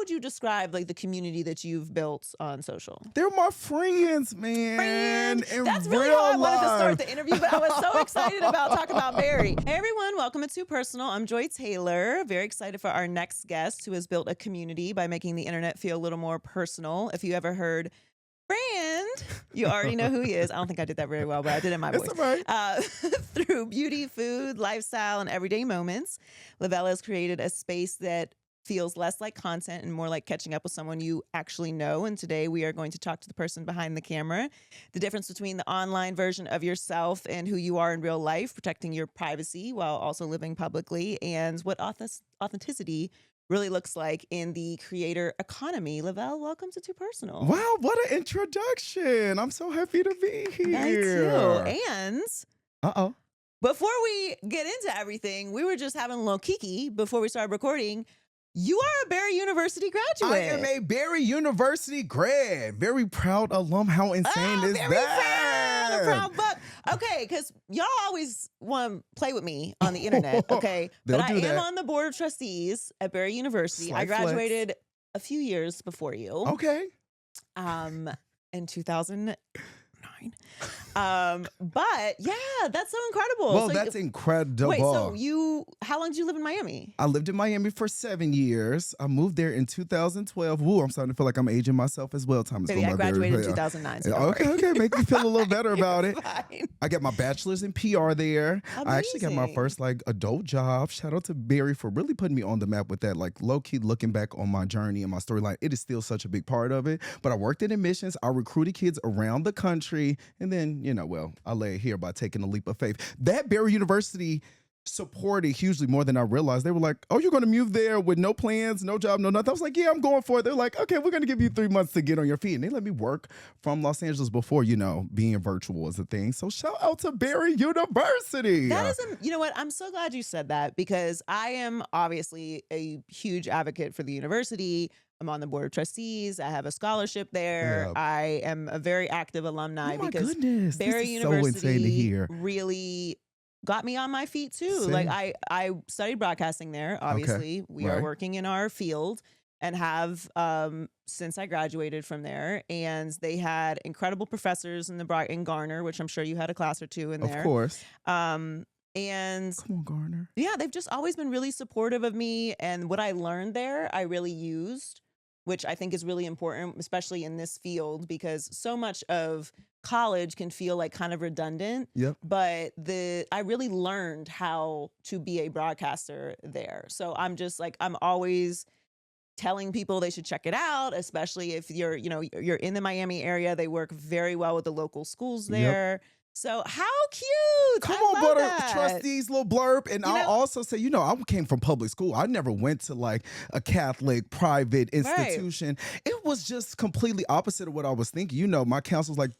would you describe like the community that you've built on social? They're my friends, man. In That's really real how I wanted to life. start the interview, but I was so excited about talking about Barry. Hey everyone, welcome to Too Personal. I'm Joy Taylor. Very excited for our next guest who has built a community by making the internet feel a little more personal. If you ever heard Brand, you already know who he is. I don't think I did that very well, but I did it in my voice. It's all right. Through beauty, food, lifestyle, and everyday moments, Lavelle has created a space that feels less like content and more like catching up with someone you actually know. And today we are going to talk to the person behind the camera, the difference between the online version of yourself and who you are in real life, protecting your privacy while also living publicly, and what authenticity really looks like in the creator economy. Lavelle, welcome to Too Personal. Wow, what an introduction. I'm so happy to be here. Me too. And before we get into everything, we were just having a little kiki before we started recording. You are a Barry University graduate. I am a Barry University grad. Very proud alum. How insane is that? Proud, a proud buck. Okay, because y'all always want to play with me on the internet, okay? But I am on the board of trustees at Barry University. I graduated a few years before you. Okay. In 2009. But yeah, that's so incredible. Well, so that's incredible. Wait, so how long did you live in Miami? I lived in Miami for 7 years. I moved there in 2012. Woo, I'm starting to feel like I'm aging myself as well. Time is Baby, I graduated in 2009. So okay. Make me feel a little better about it. Fine. I got my bachelor's in PR there. Amazing. I actually got my first like adult job. Shout out to Barry for really putting me on the map with that. Like low key looking back on my journey and my storyline, it is still such a big part of it. But I worked in admissions. I recruited kids around the country. And then, I lay it here by taking a leap of faith. That Barry University supported hugely more than I realized. They were like, oh, you're going to move there with no plans, no job, no nothing. I was like, yeah, I'm going for it. They're like, okay, we're going to give you 3 months to get on your feet. And they let me work from Los Angeles before, being virtual is a thing. So shout out to Barry University. That is, you know what? I'm so glad you said that because I am obviously a huge advocate for the university. I'm on the board of trustees. I have a scholarship there. Yeah. I am a very active alumni because goodness. Barry This is so insane to University hear. really got me on my feet too. Same. Like I studied broadcasting there. Obviously, we are working in our field and have since I graduated from there. And they had incredible professors in Garner, which I'm sure you had a class or two in there. Of course. And Come on, Garner. yeah, they've just always been really supportive of me. And what I learned there, I really used, which I think is really important, especially in this field, because so much of college can feel like kind of redundant. Yep. But I really learned how to be a broadcaster there. So I'm just like, I'm always telling people they should check it out, especially if you're in the Miami area. They work very well with the local schools there. Yep. So how cute. Come on, Board of Trustees, little blurb. And I'll also say, I came from public school. I never went to like a Catholic private institution. Right. It was just completely opposite of what I was thinking. My counselor was like,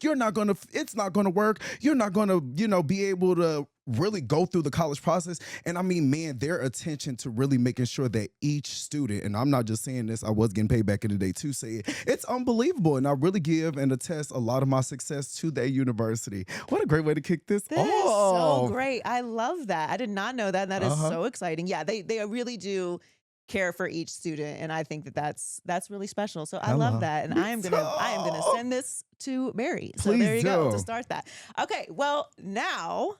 it's not going to work. You're not going to, be able to really go through the college process. And I mean, man, their attention to really making sure that each student, and I'm not just saying this, I was getting paid back in the day to say it, it's unbelievable. And I really give and attest a lot of my success to that university. What a great way to kick this off. Is so great. I love that. I did not know that. And that is so exciting. Yeah, they really do care for each student, and I think that's really special. So I love that, and I am gonna send this to Barry. So Please there you go do. to start that. Okay, well now,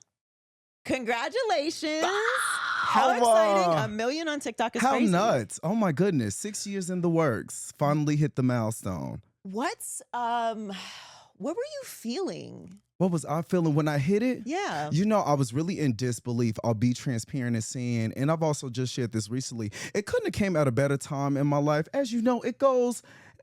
congratulations! How exciting! 1 million on TikTok is crazy. How nuts! Oh my goodness, 6 years in the works, finally hit the milestone. What were you feeling? What was I feeling when I hit it? Yeah. I was really in disbelief. I'll be transparent and saying, and I've also just shared this recently, it couldn't have came at a better time in my life. As you know, it goes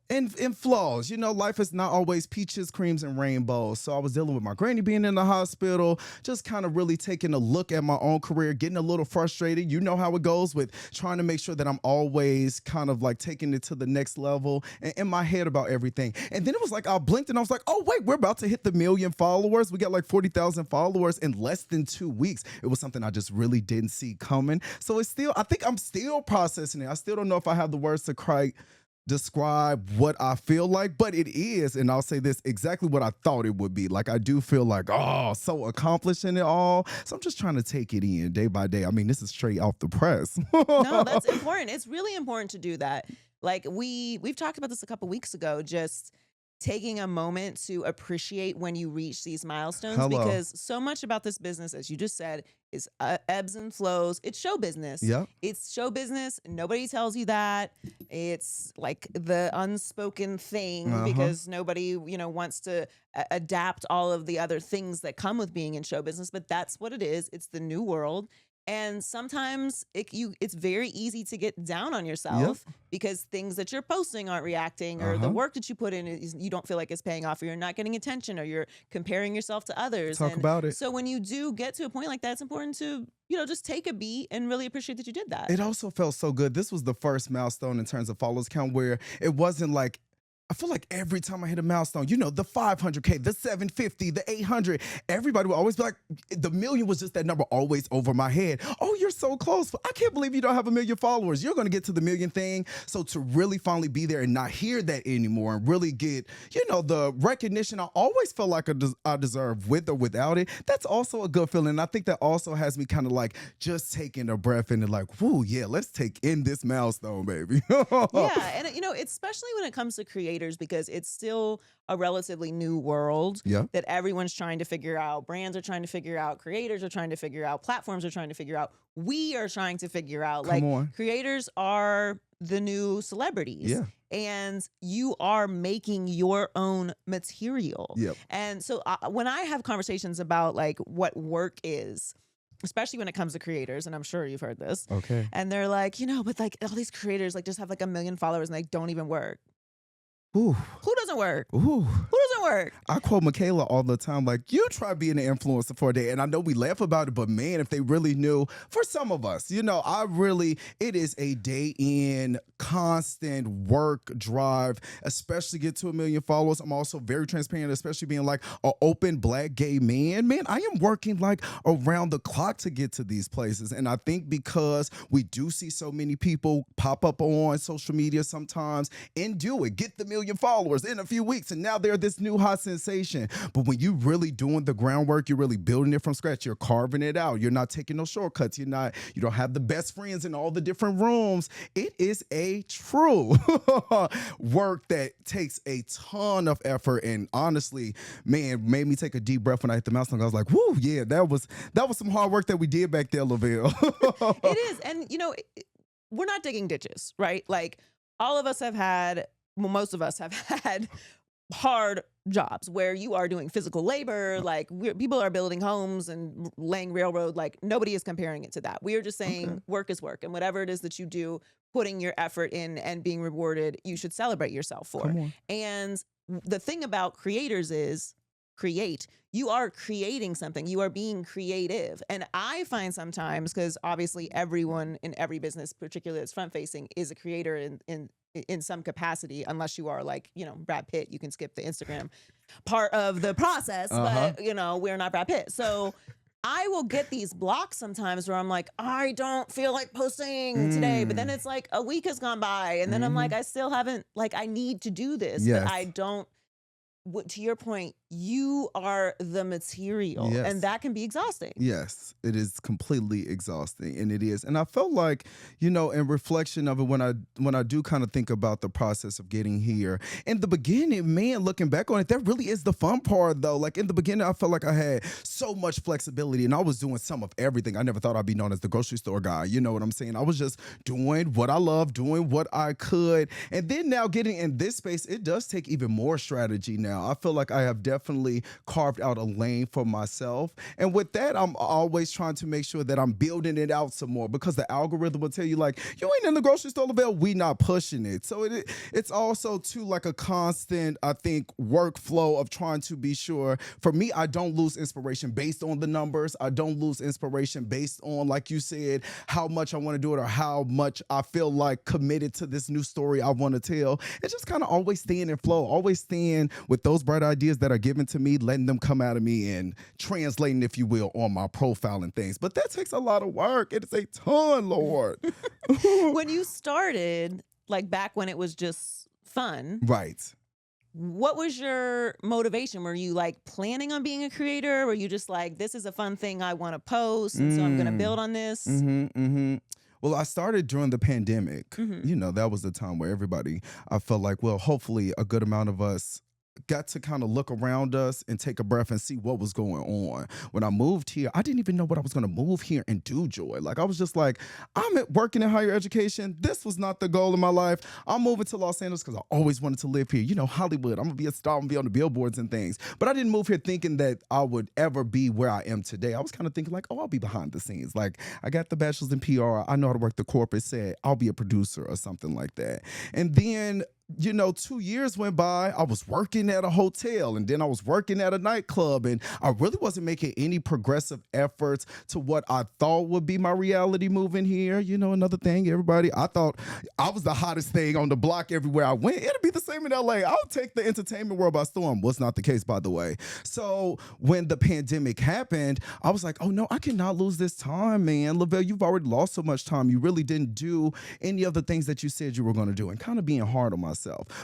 in flaws. Life is not always peaches, creams, and rainbows. So I was dealing with my granny being in the hospital, just kind of really taking a look at my own career, getting a little frustrated. You know how it goes with trying to make sure that I'm always kind of like taking it to the next level and in my head about everything. And then it was like I blinked and I was like, oh, wait, we're about to hit the 1 million followers. We got like 40,000 followers in less than 2 weeks. It was something I just really didn't see coming. So I think I'm still processing it. I still don't know if I have the words to describe what I feel like, but it is, and I'll say this, exactly what I thought it would be. Like, I do feel like, so accomplished in it all. So I'm just trying to take it in day by day. I mean, this is straight off the press. No, that's important. It's really important to do that. Like we've talked about this a couple weeks ago, just taking a moment to appreciate when you reach these milestones, Hello. because so much about this business, as you just said, is ebbs and flows. It's show business. Yep. It's show business. Nobody tells you that. It's like the unspoken thing, because nobody, wants to adapt all of the other things that come with being in show business. But that's what it is. It's the new world. And sometimes it's very easy to get down on yourself because things that you're posting aren't reacting, or the work that you put in, you don't feel like it's paying off, or you're not getting attention, or you're comparing yourself to others. Talk about it. So when you do get to a point like that, it's important to, just take a beat and really appreciate that you did that. It also felt so good. This was the first milestone in terms of followers count where it wasn't like, I feel like every time I hit a milestone, the 500K, the 750, the 800, everybody would always be like, the million was just that number always over my head. Oh, you're so close. I can't believe you don't have 1 million followers. You're going to get to the million thing. So to really finally be there and not hear that anymore and really get, the recognition I always felt like I deserve with or without it, that's also a good feeling. And I think that also has me kind of like just taking a breath and like, whoo, yeah, let's take in this milestone, baby. Yeah. And, especially when it comes to creators, because it's still a relatively new world that everyone's trying to figure out. Brands are trying to figure out, creators are trying to figure out, platforms are trying to figure out. We are trying to figure out. Creators are the new celebrities. Yeah. And you are making your own material. Yep. And so when I have conversations about like what work is, especially when it comes to creators, and I'm sure you've heard this. Okay. And they're like, but like all these creators like just have like 1 million followers and they don't even work. Ooh. Who doesn't work? Ooh. Who doesn't work? I quote Michaela all the time, like, you try being an influencer for a day. And I know we laugh about it, but man, if they really knew, for some of us, it is a day in constant work drive, especially get to 1 million followers. I'm also very transparent, especially being like an open Black gay man. Man, I am working like around the clock to get to these places. And I think because we do see so many people pop up on social media sometimes and do it, get the 1 million followers in a few weeks, and now they're this new hot sensation. But when you really doing the groundwork, you're really building it from scratch, you're carving it out, you're not taking no shortcuts, you don't have the best friends in all the different rooms. It is a true work that takes a ton of effort, and honestly, man, made me take a deep breath when I hit the milestone. I was like, whoo, yeah, that was some hard work that we did back there, Lavelle. It is. And we're not digging ditches, right? Like all of us have had, most of us have had hard jobs where you are doing physical labor, like people are building homes and laying railroad. Like nobody is comparing it to that. We are just saying work is work, and whatever it is that you do, putting your effort in and being rewarded, you should celebrate yourself for. And the thing about creators is you are creating something, you are being creative. And I find sometimes, because obviously everyone in every business, particularly that's front facing, is a creator in some capacity, unless you are like, Brad Pitt, you can skip the Instagram part of the process, but we're not Brad Pitt. So I will get these blocks sometimes where I'm like, I don't feel like posting today, but then it's like a week has gone by and then I'm like, I still haven't, like, I need to do this, but I don't. To your point, you are the material, and that can be exhausting. Yes, it is completely exhausting, and it is. And I felt like, in reflection of it, when I do kind of think about the process of getting here, in the beginning, man, looking back on it, that really is the fun part, though. Like in the beginning, I felt like I had so much flexibility, and I was doing some of everything. I never thought I'd be known as the grocery store guy. You know what I'm saying? I was just doing what I love, doing what I could, and then now getting in this space, it does take even more strategy now. I feel like I have definitely carved out a lane for myself. And with that, I'm always trying to make sure that I'm building it out some more, because the algorithm will tell you like, you ain't in the grocery store, Lavelle, we not pushing it. So it's also too like a constant, I think, workflow of trying to be sure. For me, I don't lose inspiration based on the numbers. I don't lose inspiration based on, like you said, how much I want to do it or how much I feel like committed to this new story I want to tell. It's just kind of always staying in flow, always staying with those bright ideas that are given to me, letting them come out of me and translating, if you will, on my profile and things. But that takes a lot of work. It is a ton, Lord. When you started, like back when it was just fun. Right. What was your motivation? Were you like planning on being a creator? Were you just like, this is a fun thing I want to post, and so I'm going to build on this? Well, I started during the pandemic. Hmm. You know, that was the time where everybody, I felt like, well, hopefully a good amount of us got to kind of look around us and take a breath and see what was going on. When I moved here, I didn't even know what I was going to move here and do, Joy. Like, I was just like, working in higher education. This was not the goal of my life. I'm moving to Los Angeles because I always wanted to live here. You know, Hollywood. I'm going to be a star. I'm going to be on the billboards and things. But I didn't move here thinking that I would ever be where I am today. I was kind of thinking like, oh, I'll be behind the scenes. Like, I got the bachelor's in PR. I know how to work the corporate set. I'll be a producer or something like that. And then 2 years went by. I was working at a hotel and then I was working at a nightclub, and I really wasn't making any progressive efforts to what I thought would be my reality moving here. Another thing, everybody, I thought I was the hottest thing on the block everywhere I went. It'll be the same in LA. I'll take the entertainment world by storm. Was not the case, by the way. So when the pandemic happened, I was like, oh no, I cannot lose this time, man. Lavelle, you've already lost so much time. You really didn't do any of the things that you said you were going to do, and kind of being hard on myself.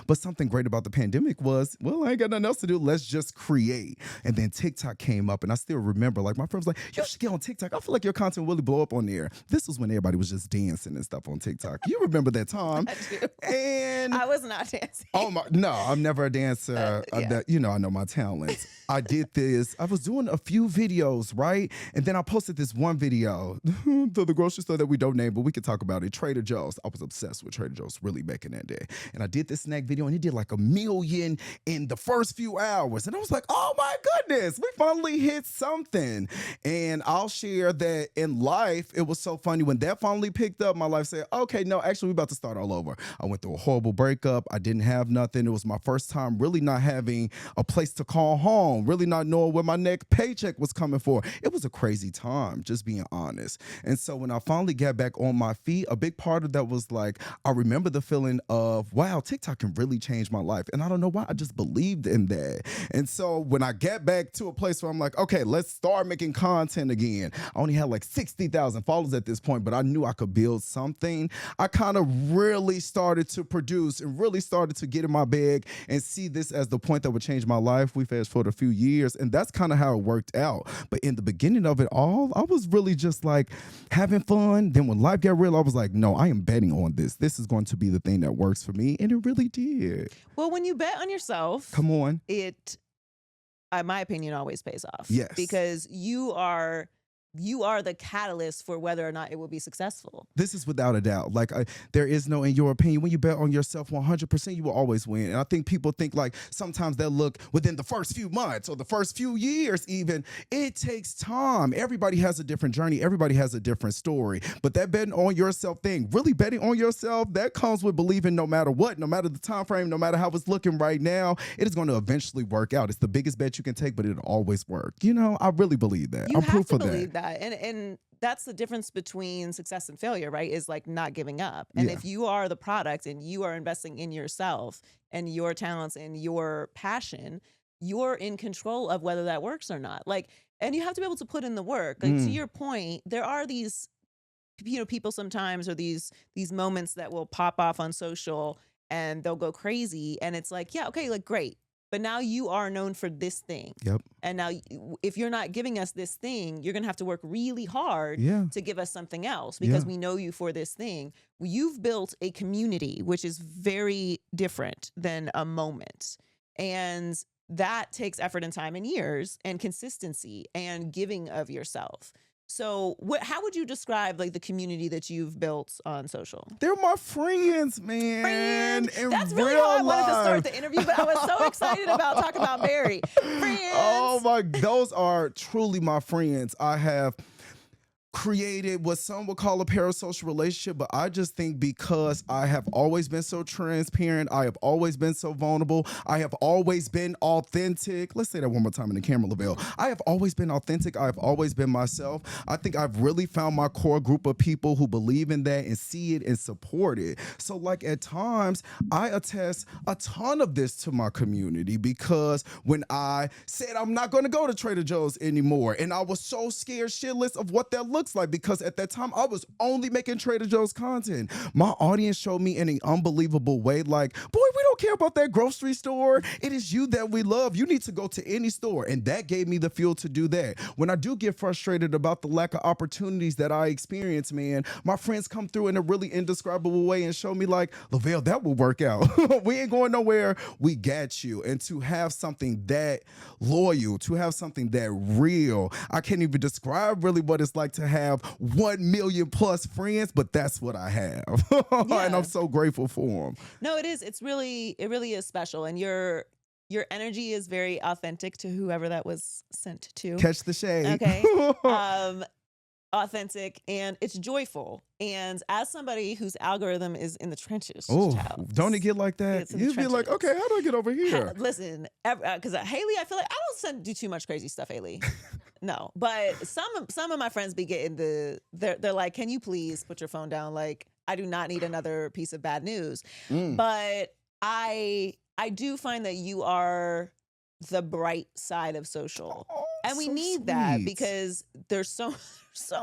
But something great about the pandemic was, well, I ain't got nothing else to do. Let's just create. And then TikTok came up, and I still remember, like, my friend was like, you should get on TikTok. I feel like your content will really blow up on there. This was when everybody was just dancing and stuff on TikTok. You remember that time? I do. And I was not dancing. oh my, no, I'm never a dancer. Yeah. I know my talents. I did this. I was doing a few videos, right? And then I posted this one video to the grocery store that we don't name, but we could talk about it. Trader Joe's. I was obsessed with Trader Joe's really back in that day. And I did this snack video, and it did like 1 million in the first few hours. And I was like, oh my goodness, we finally hit something. And I'll share that in life, it was so funny when that finally picked up. My life said, okay, no, actually, we're about to start all over. I went through a horrible breakup. I didn't have nothing. It was my first time really not having a place to call home, really not knowing where my next paycheck was coming for. It was a crazy time, just being honest. And so when I finally got back on my feet, a big part of that was like, I remember the feeling of, wow, TikTok can really change my life. And I don't know why, I just believed in that. And so when I got back to a place where I'm like, okay, let's start making content again. I only had like 60,000 followers at this point, but I knew I could build something. I kind of really started to produce and really started to get in my bag and see this as the point that would change my life. We fast forward a few years, and that's kind of how it worked out. But in the beginning of it all, I was really just like having fun. Then when life got real, I was like, no, I am betting on this. This is going to be the thing that works for me. And it really did. Well, when you bet on yourself, Come on. it, in my opinion, always pays off. Yes. Because you are the catalyst for whether or not it will be successful. This is without a doubt. Like, there is no, in your opinion, when you bet on yourself 100%, you will always win. And I think people think like sometimes they'll look within the first few months or the first few years even. It takes time. Everybody has a different journey. Everybody has a different story. But that betting on yourself thing, really betting on yourself, that comes with believing no matter what, no matter the time frame, no matter how it's looking right now, it is going to eventually work out. It's the biggest bet you can take, but it'll always work. I really believe that. You I'm have proof to of believe that. that. And that's the difference between success and failure, right? Is like not giving up. And Yeah. if you are the product and you are investing in yourself and your talents and your passion, you're in control of whether that works or not. Like, and you have to be able to put in the work. Like, to your point, there are these people sometimes, or these moments that will pop off on social and they'll go crazy, and it's like, yeah, okay, like great. But now you are known for this thing. Yep. And now if you're not giving us this thing, you're going to have to work really hard Yeah. to give us something else, because Yeah. we know you for this thing. You've built a community, which is very different than a moment. And that takes effort and time and years and consistency and giving of yourself. So how would you describe like the community that you've built on social? They're my friends, man. Friends. In That's really real how I wanted to start life. the interview, but I was so excited about talking about Barry. Friends. Oh my, those are truly my friends. I have created what some would call a parasocial relationship, but I just think because I have always been so transparent, I have always been so vulnerable, I have always been authentic. Let's say that one more time in the camera, Lavelle. I have always been authentic. I have always been myself. I think I've really found my core group of people who believe in that and see it and support it. So like at times, I attest a ton of this to my community, because when I said I'm not going to go to Trader Joe's anymore, and I was so scared shitless of what that looks like, because at that time I was only making Trader Joe's content. My audience showed me in an unbelievable way, like, boy, we don't don't care about that grocery store. It is you that we love. You need to go to any store. And that gave me the fuel to do that. When I do get frustrated about the lack of opportunities that I experience, man, my friends come through in a really indescribable way and show me like, Lavelle, that will work out. We ain't going nowhere. We got you. And to have something that loyal, to have something that real, I can't even describe really what it's like to have 1 million plus friends, but that's what I have. And I'm so grateful for them. No, it is. It really is special. And your energy is very authentic to whoever that was sent to. Catch the shade. Okay. Authentic, and it's joyful. And as somebody whose algorithm is in the trenches, Oh, child, don't it get like that? it's in the You'd be like, trenches. okay, how do I get over here? Listen, because Haley, I feel like I don't do too much crazy stuff, Haley. No, but some of my friends be getting they're like, can you please put your phone down? Like, I do not need another piece of bad news. But I do find that you are the bright side of social. Oh, And we so need that sweet. because there's so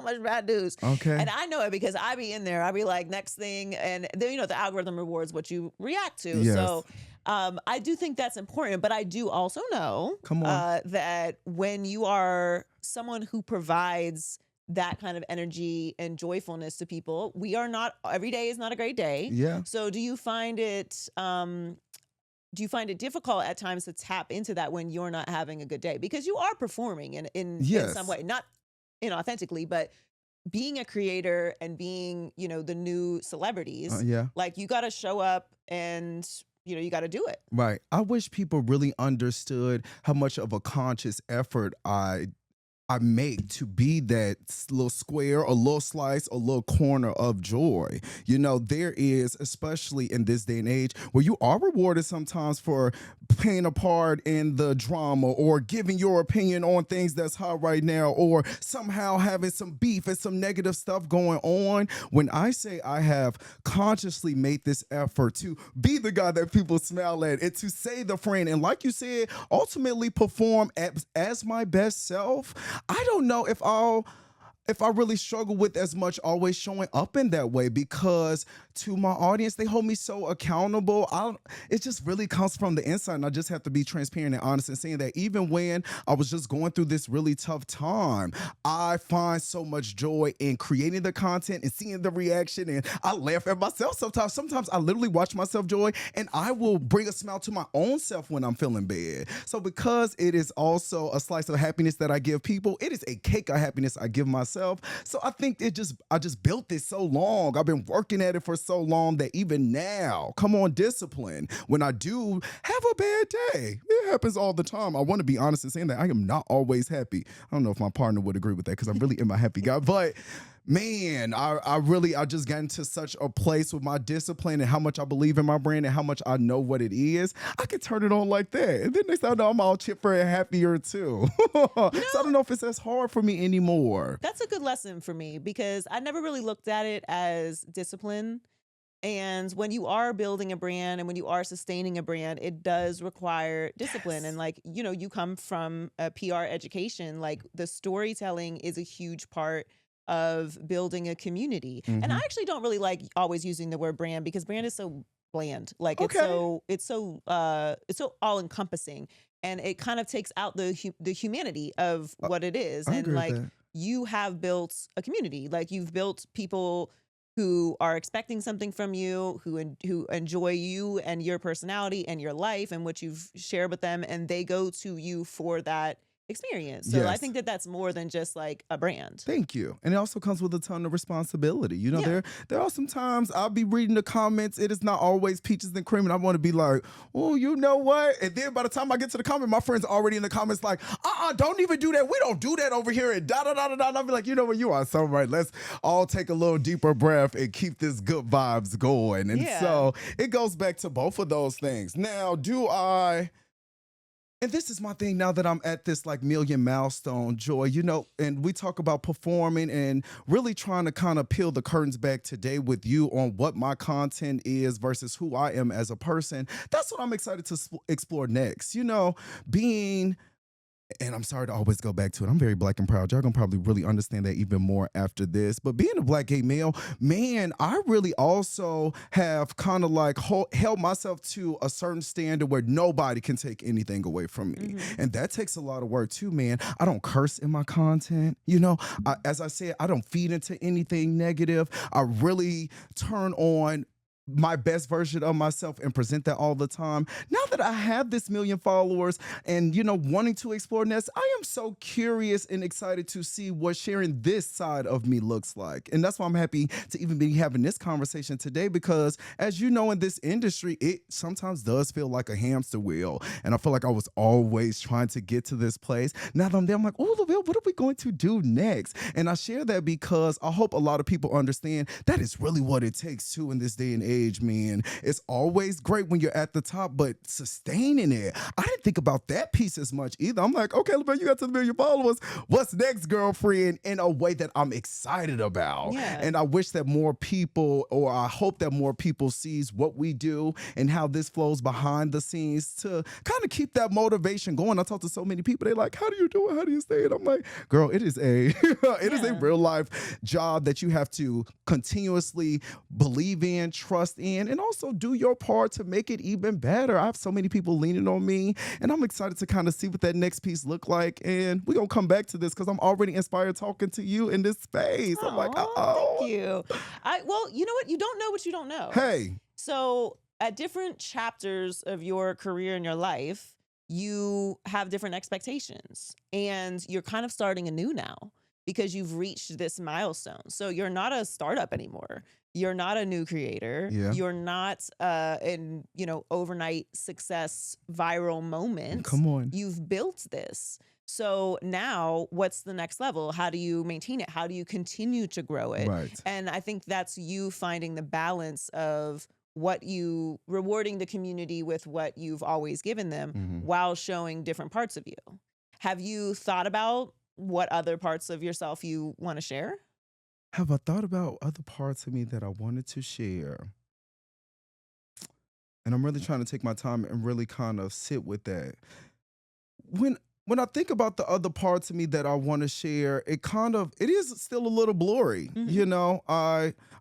much bad news. Okay. And I know it because I be in there. I be like, next thing, and then the algorithm rewards what you react to. Yes. So I do think that's important, but I do also know Come on. that when you are someone who provides that kind of energy and joyfulness to people, every day is not a great day. Yeah. So do you find it difficult at times to tap into that when you're not having a good day? Because you are performing in Yes. some way, not inauthentically, but being a creator and being, the new celebrities, Yeah. like you got to show up and, you got to do it. Right. I wish people really understood how much of a conscious effort I make to be that little square, a little slice, a little corner of joy. There is, especially in this day and age, where you are rewarded sometimes for playing a part in the drama or giving your opinion on things that's hot right now, or somehow having some beef and some negative stuff going on. When I say I have consciously made this effort to be the guy that people smile at and to say the friend, and like you said, ultimately perform as my best self, I don't know if I really struggle with as much always showing up in that way, because to my audience, they hold me so accountable. It just really comes from the inside, and I just have to be transparent and honest in saying that even when I was just going through this really tough time, I find so much joy in creating the content and seeing the reaction, and I laugh at myself sometimes. Sometimes I literally watch myself joy, and I will bring a smile to my own self when I'm feeling bad. So because it is also a slice of happiness that I give people, it is a cake of happiness I give myself. So I think I just built this so long. I've been working at it for so long that even now, come on, discipline. When I do have a bad day, it happens all the time. I want to be honest in saying that I am not always happy. I don't know if my partner would agree with that, because I'm really am a happy guy. But man, I just got into such a place with my discipline and how much I believe in my brand and how much I know what it is. I can turn it on like that. And then next thing I know, I'm all chipper and happier too. So I don't know if it's as hard for me anymore. That's a good lesson for me, because I never really looked at it as discipline. And when you are building a brand and when you are sustaining a brand, it does require discipline. And like, you come from a PR education, like the storytelling is a huge part of building a community. And I actually don't really like always using the word brand, because brand is so bland. Like it's so all encompassing, and it kind of takes out the humanity of what it is. I And agree with like that. you have built a community, like you've built people who are expecting something from you, who enjoy you and your personality and your life and what you've shared with them, and they go to you for that experience. So I Yes. think that that's more than just like a brand. Thank you. And it also comes with a ton of responsibility. Yeah. There are some times I'll be reading the comments. It is not always peaches and cream. And I want to be like, oh, you know what? And then by the time I get to the comment, my friends are already in the comments like, don't even do that. We don't do that over here. And da da da da da. And I'll be like, you know what? You are so right. Let's all take a little deeper breath and keep this good vibes going. And Yeah. so it goes back to both of those things. Now, and this is my thing now that I'm at this like million milestone, Joy, and we talk about performing and really trying to kind of peel the curtains back today with you on what my content is versus who I am as a person. That's what I'm excited to explore next. Being and I'm sorry to always go back to it. I'm very black and proud. Y'all gonna probably really understand that even more after this. But being a black gay male, man, I really also have kind of like held myself to a certain standard where nobody can take anything away from me. Mhm. And that takes a lot of work too, man. I don't curse in my content. As I said, I don't feed into anything negative. I really turn on my best version of myself and present that all the time. Now that I have this million followers and wanting to explore this, I am so curious and excited to see what sharing this side of me looks like. And that's why I'm happy to even be having this conversation today, because as you know, in this industry, it sometimes does feel like a hamster wheel. And I feel like I was always trying to get to this place. Now that I'm there, I'm like, oh, Lavelle, what are we going to do next? And I share that because I hope a lot of people understand that is really what it takes too in this day and age, man. It's always great when you're at the top, but sustaining it, I didn't think about that piece as much either. I'm like, okay, Lavelle, you got to the million followers. What's next, girlfriend? In a way that I'm excited about. Yeah. And I wish that more people, or I hope that more people sees what we do and how this flows behind the scenes to kind of keep that motivation going. I talk to so many people, they're like, how do you do it? How do you stay it? I'm like, girl, it is a is a real life job that you have to continuously believe in, trust in, and also do your part to make it even better. I have so many people leaning on me, and I'm excited to kind of see what that next piece look like. And we're gonna come back to this because I'm already inspired talking to you in this space. I'm like, Thank you. Well, you know what? You don't know what you don't know. Hey. So at different chapters of your career and your life, you have different expectations, and you're kind of starting anew now because you've reached this milestone. So you're not a startup anymore. You're not a new creator. Yeah. You're not in, overnight success viral moment. Come on. You've built this. So now what's the next level? How do you maintain it? How do you continue to grow it? Right. And I think that's you finding the balance of rewarding the community with what you've always given them while showing different parts of you. Have you thought about what other parts of yourself you want to share? Have I thought about other parts of me that I wanted to share? And I'm really trying to take my time and really kind of sit with that. When I think about the other parts of me that I want to share, it is still a little blurry.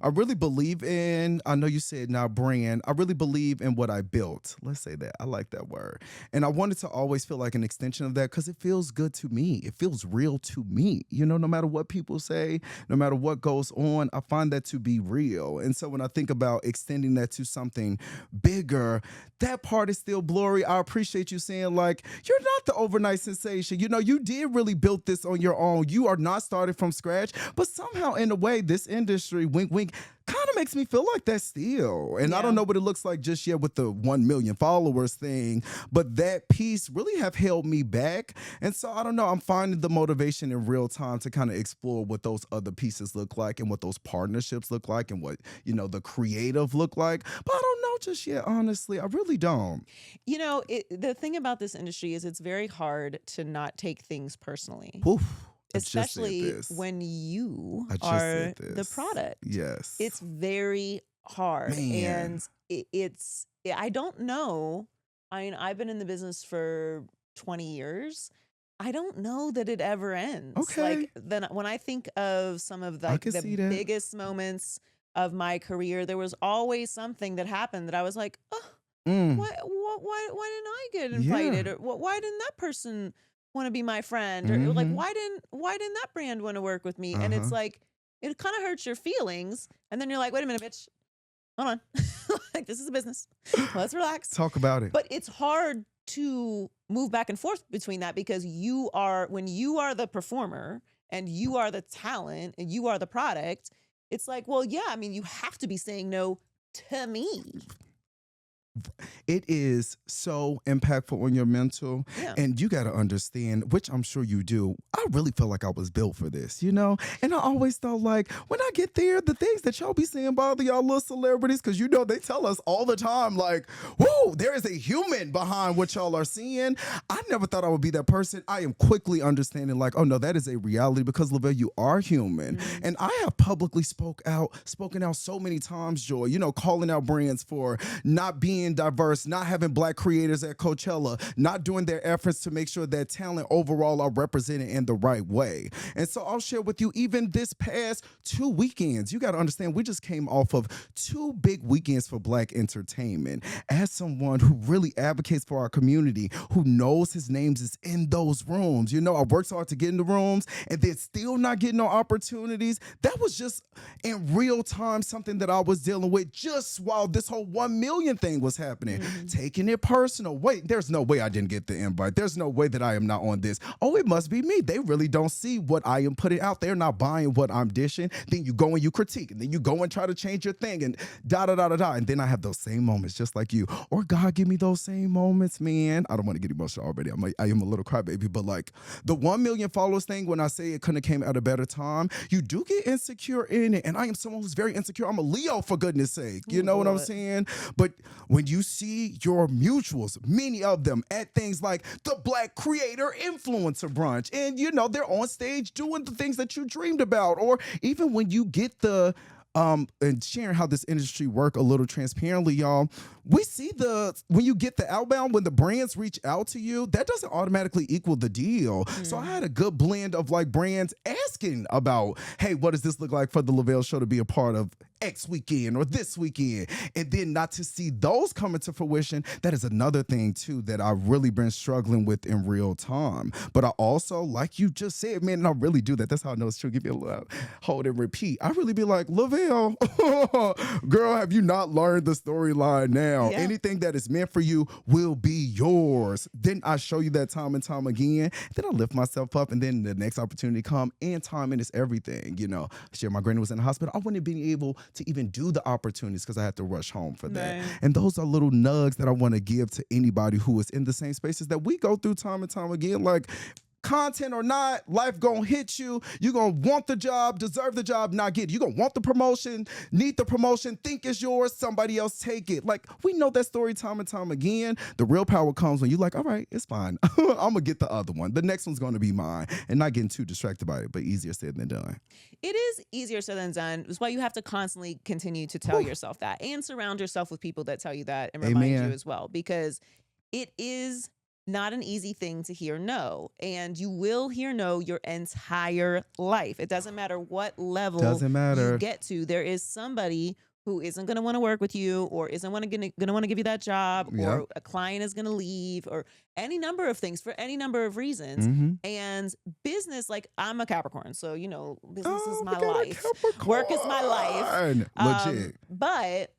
I really believe in, I know you said now brand, I really believe in what I built. Let's say that. I like that word. And I wanted to always feel like an extension of that because it feels good to me. It feels real to me. No matter what people say, no matter what goes on, I find that to be real. And so when I think about extending that to something bigger, that part is still blurry. I appreciate you saying like, you're not the overnight sensation. You did really build this on your own. You are not started from scratch, but somehow in a way, this industry, wink, wink, kind of makes me feel like that still. And I don't know what it looks like just yet with the 1 million followers thing, but that piece really have held me back. And so I don't know, I'm finding the motivation in real time to kind of explore what those other pieces look like and what those partnerships look like and what, the creative look like. But I don't know just yet, honestly. I really don't. The thing about this industry is it's very hard to not take things personally. Oof. Especially when you are the product. Yes. It's very hard. Man. And I don't know. I mean, I've been in the business for 20 years. I don't know that it ever ends. Okay. Like then when I think of some of the biggest moments of my career, there was always something that happened that I was like, oh, why didn't I get invited? Or why didn't that person want to be my friend? Or like, why didn't that brand want to work with me? And it's like, it kind of hurts your feelings. And then you're like, wait a minute, bitch, hold on. Like, this is a business. Let's relax. Talk about it. But it's hard to move back and forth between that because when you are the performer and you are the talent and you are the product, it's like, well, yeah, I mean, you have to be saying no to me. It is so impactful on your mental. And you got to understand, which I'm sure you do, I really feel like I was built for this, And I always thought like, when I get there, the things that y'all be saying bother y'all little celebrities, because they tell us all the time like, whoa, there is a human behind what y'all are seeing. I never thought I would be that person. I am quickly understanding like, oh no, that is a reality because Lavelle, you are human. And I have publicly spoken out so many times, Joy, calling out brands for not being being diverse, not having black creators at Coachella, not doing their efforts to make sure that talent overall are represented in the right way. And so I'll share with you, even this past 2 weekends, you got to understand, we just came off of 2 big weekends for black entertainment. As someone who really advocates for our community, who knows his names is in those rooms, I worked hard to get in the rooms and then still not getting no opportunities. That was just in real time something that I was dealing with just while this whole 1 million thing was happening. Taking it personal. Wait, there's no way I didn't get the invite. There's no way that I am not on this. Oh, it must be me. They really don't see what I am putting out. They're not buying what I'm dishing. Then you go and you critique, and then you go and try to change your thing, and da da da da da. And then I have those same moments just like you. Or God give me those same moments, man. I don't want to get emotional already. I am a little crybaby, but like the 1 million followers thing, when I say it couldn't have came at a better time, you do get insecure in it. And I am someone who's very insecure. I'm a Leo, for goodness sake. You know what I'm saying? But when you see your mutuals, many of them at things like the Black Creator Influencer Brunch, and they're on stage doing the things that you dreamed about, or even when you get the and sharing how this industry work a little transparently, y'all. We see when you get the outbound, when the brands reach out to you, that doesn't automatically equal the deal. So I had a good blend of like brands asking about, hey, what does this look like for the Lavelle show to be a part of X weekend or this weekend? And then not to see those coming to fruition, that is another thing too that I've really been struggling with in real time. But I also, like you just said, man, and I really do that. That's how I know it's true. Give me a little hold and repeat. I really be like, Lavelle, girl, have you not learned the storyline now? Yeah. Anything that is meant for you will be yours. Then I show you that time and time again. Then I lift myself up, and then the next opportunity come, and timing is everything. Share my granny was in the hospital. I wouldn't have been able to even do the opportunities because I had to rush home for that. Right. And those are little nugs that I want to give to anybody who is in the same spaces that we go through time and time again. Like, content or not, life gonna hit you. You're gonna want the job, deserve the job, not get it. You're gonna want the promotion, need the promotion, think it's yours, somebody else take it. Like, we know that story time and time again. The real power comes when you're like, all right, it's fine. I'm gonna get the other one. The next one's gonna be mine. And not getting too distracted by it, but easier said than done. It is easier said than done. That's why you have to constantly continue to tell yourself that, and surround yourself with people that tell you that and remind you as well, because it is not an easy thing to hear no. And you will hear no your entire life. It doesn't matter what level you get to. There is somebody who isn't going to want to work with you, or isn't going to want to give you that job, or a client is going to leave, or any number of things for any number of reasons. And business, like, I'm a Capricorn, so business is my life. Work is my life. Legit. But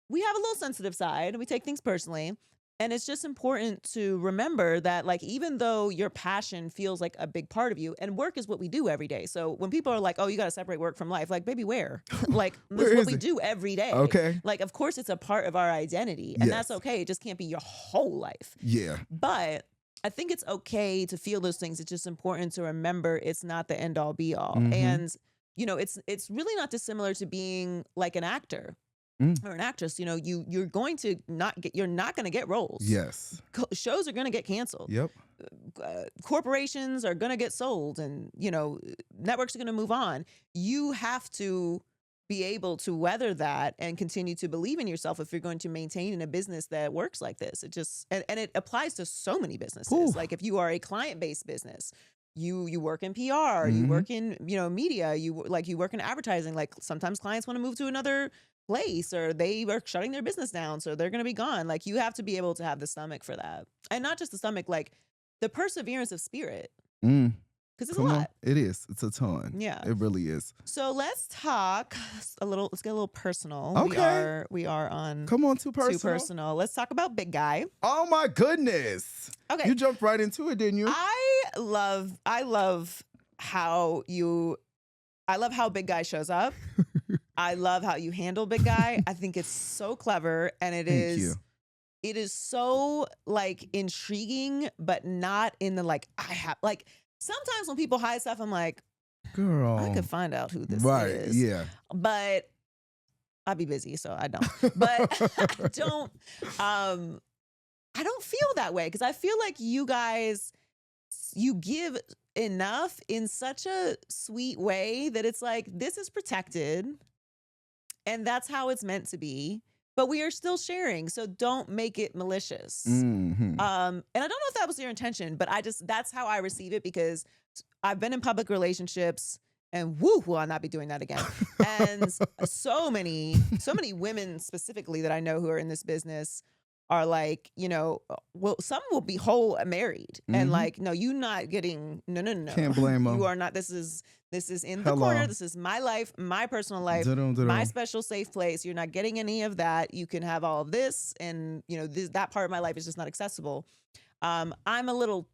we have a little sensitive side, and we take things personally. And it's just important to remember that, like, even though your passion feels like a big part of you, and work is what we do every day. So when people are like, oh, you got to separate work from life, like, baby, where? Like, this is what we do every day. Okay. Like, of course, it's a part of our identity, and that's okay. It just can't be your whole life. Yeah. But I think it's okay to feel those things. It's just important to remember it's not the end all be all. And, it's really not dissimilar to being like an actor. Or an actress. You're going to you're not going to get roles. Yes. Shows are going to get canceled. Yep. Corporations are going to get sold, and networks are going to move on. You have to be able to weather that and continue to believe in yourself if you're going to maintain in a business that works like this. It just and it applies to so many businesses. Ooh. Like, if you are a client-based business, you work in PR, you work in media, you work in advertising. Like, sometimes clients want to move to another place, or they are shutting their business down, so they're going to be gone. Like, you have to be able to have the stomach for that, and not just the stomach, like the perseverance of spirit, because it's a lot. It is. It's a ton. Yeah, it really is. So let's talk a little. Let's get a little personal. Okay, we are on. Come on, too personal. Too personal. Let's talk about Big Guy. Oh my goodness. Okay, you jumped right into it, didn't you? I love how Big Guy shows up. I love how you handle Big Guy. I think it's so clever, and it is so, like, intriguing, but not in the, like, sometimes when people hide stuff, I'm like, girl, I could find out who this is. Right, yeah. But I'd be busy, so I don't. But I don't feel that way, because I feel like you guys, you give enough in such a sweet way that it's like, this is protected. And that's how it's meant to be. but we are still sharing. So don't make it malicious. Hmm. And I don't know if that was your intention, but that's how I receive it, because I've been in public relationships, and woo, will I not be doing that again. And so many women specifically that I know who are in this business are like, well, some will be whole married and Hmm. like, no, you not getting, no. Can't blame You them. are not, this is in the corner. Hello. This is my life, my personal life, Dum, dum, my dum. special safe place. You're not getting any of that. You can have all of this. And that part of my life is just not accessible. I'm a little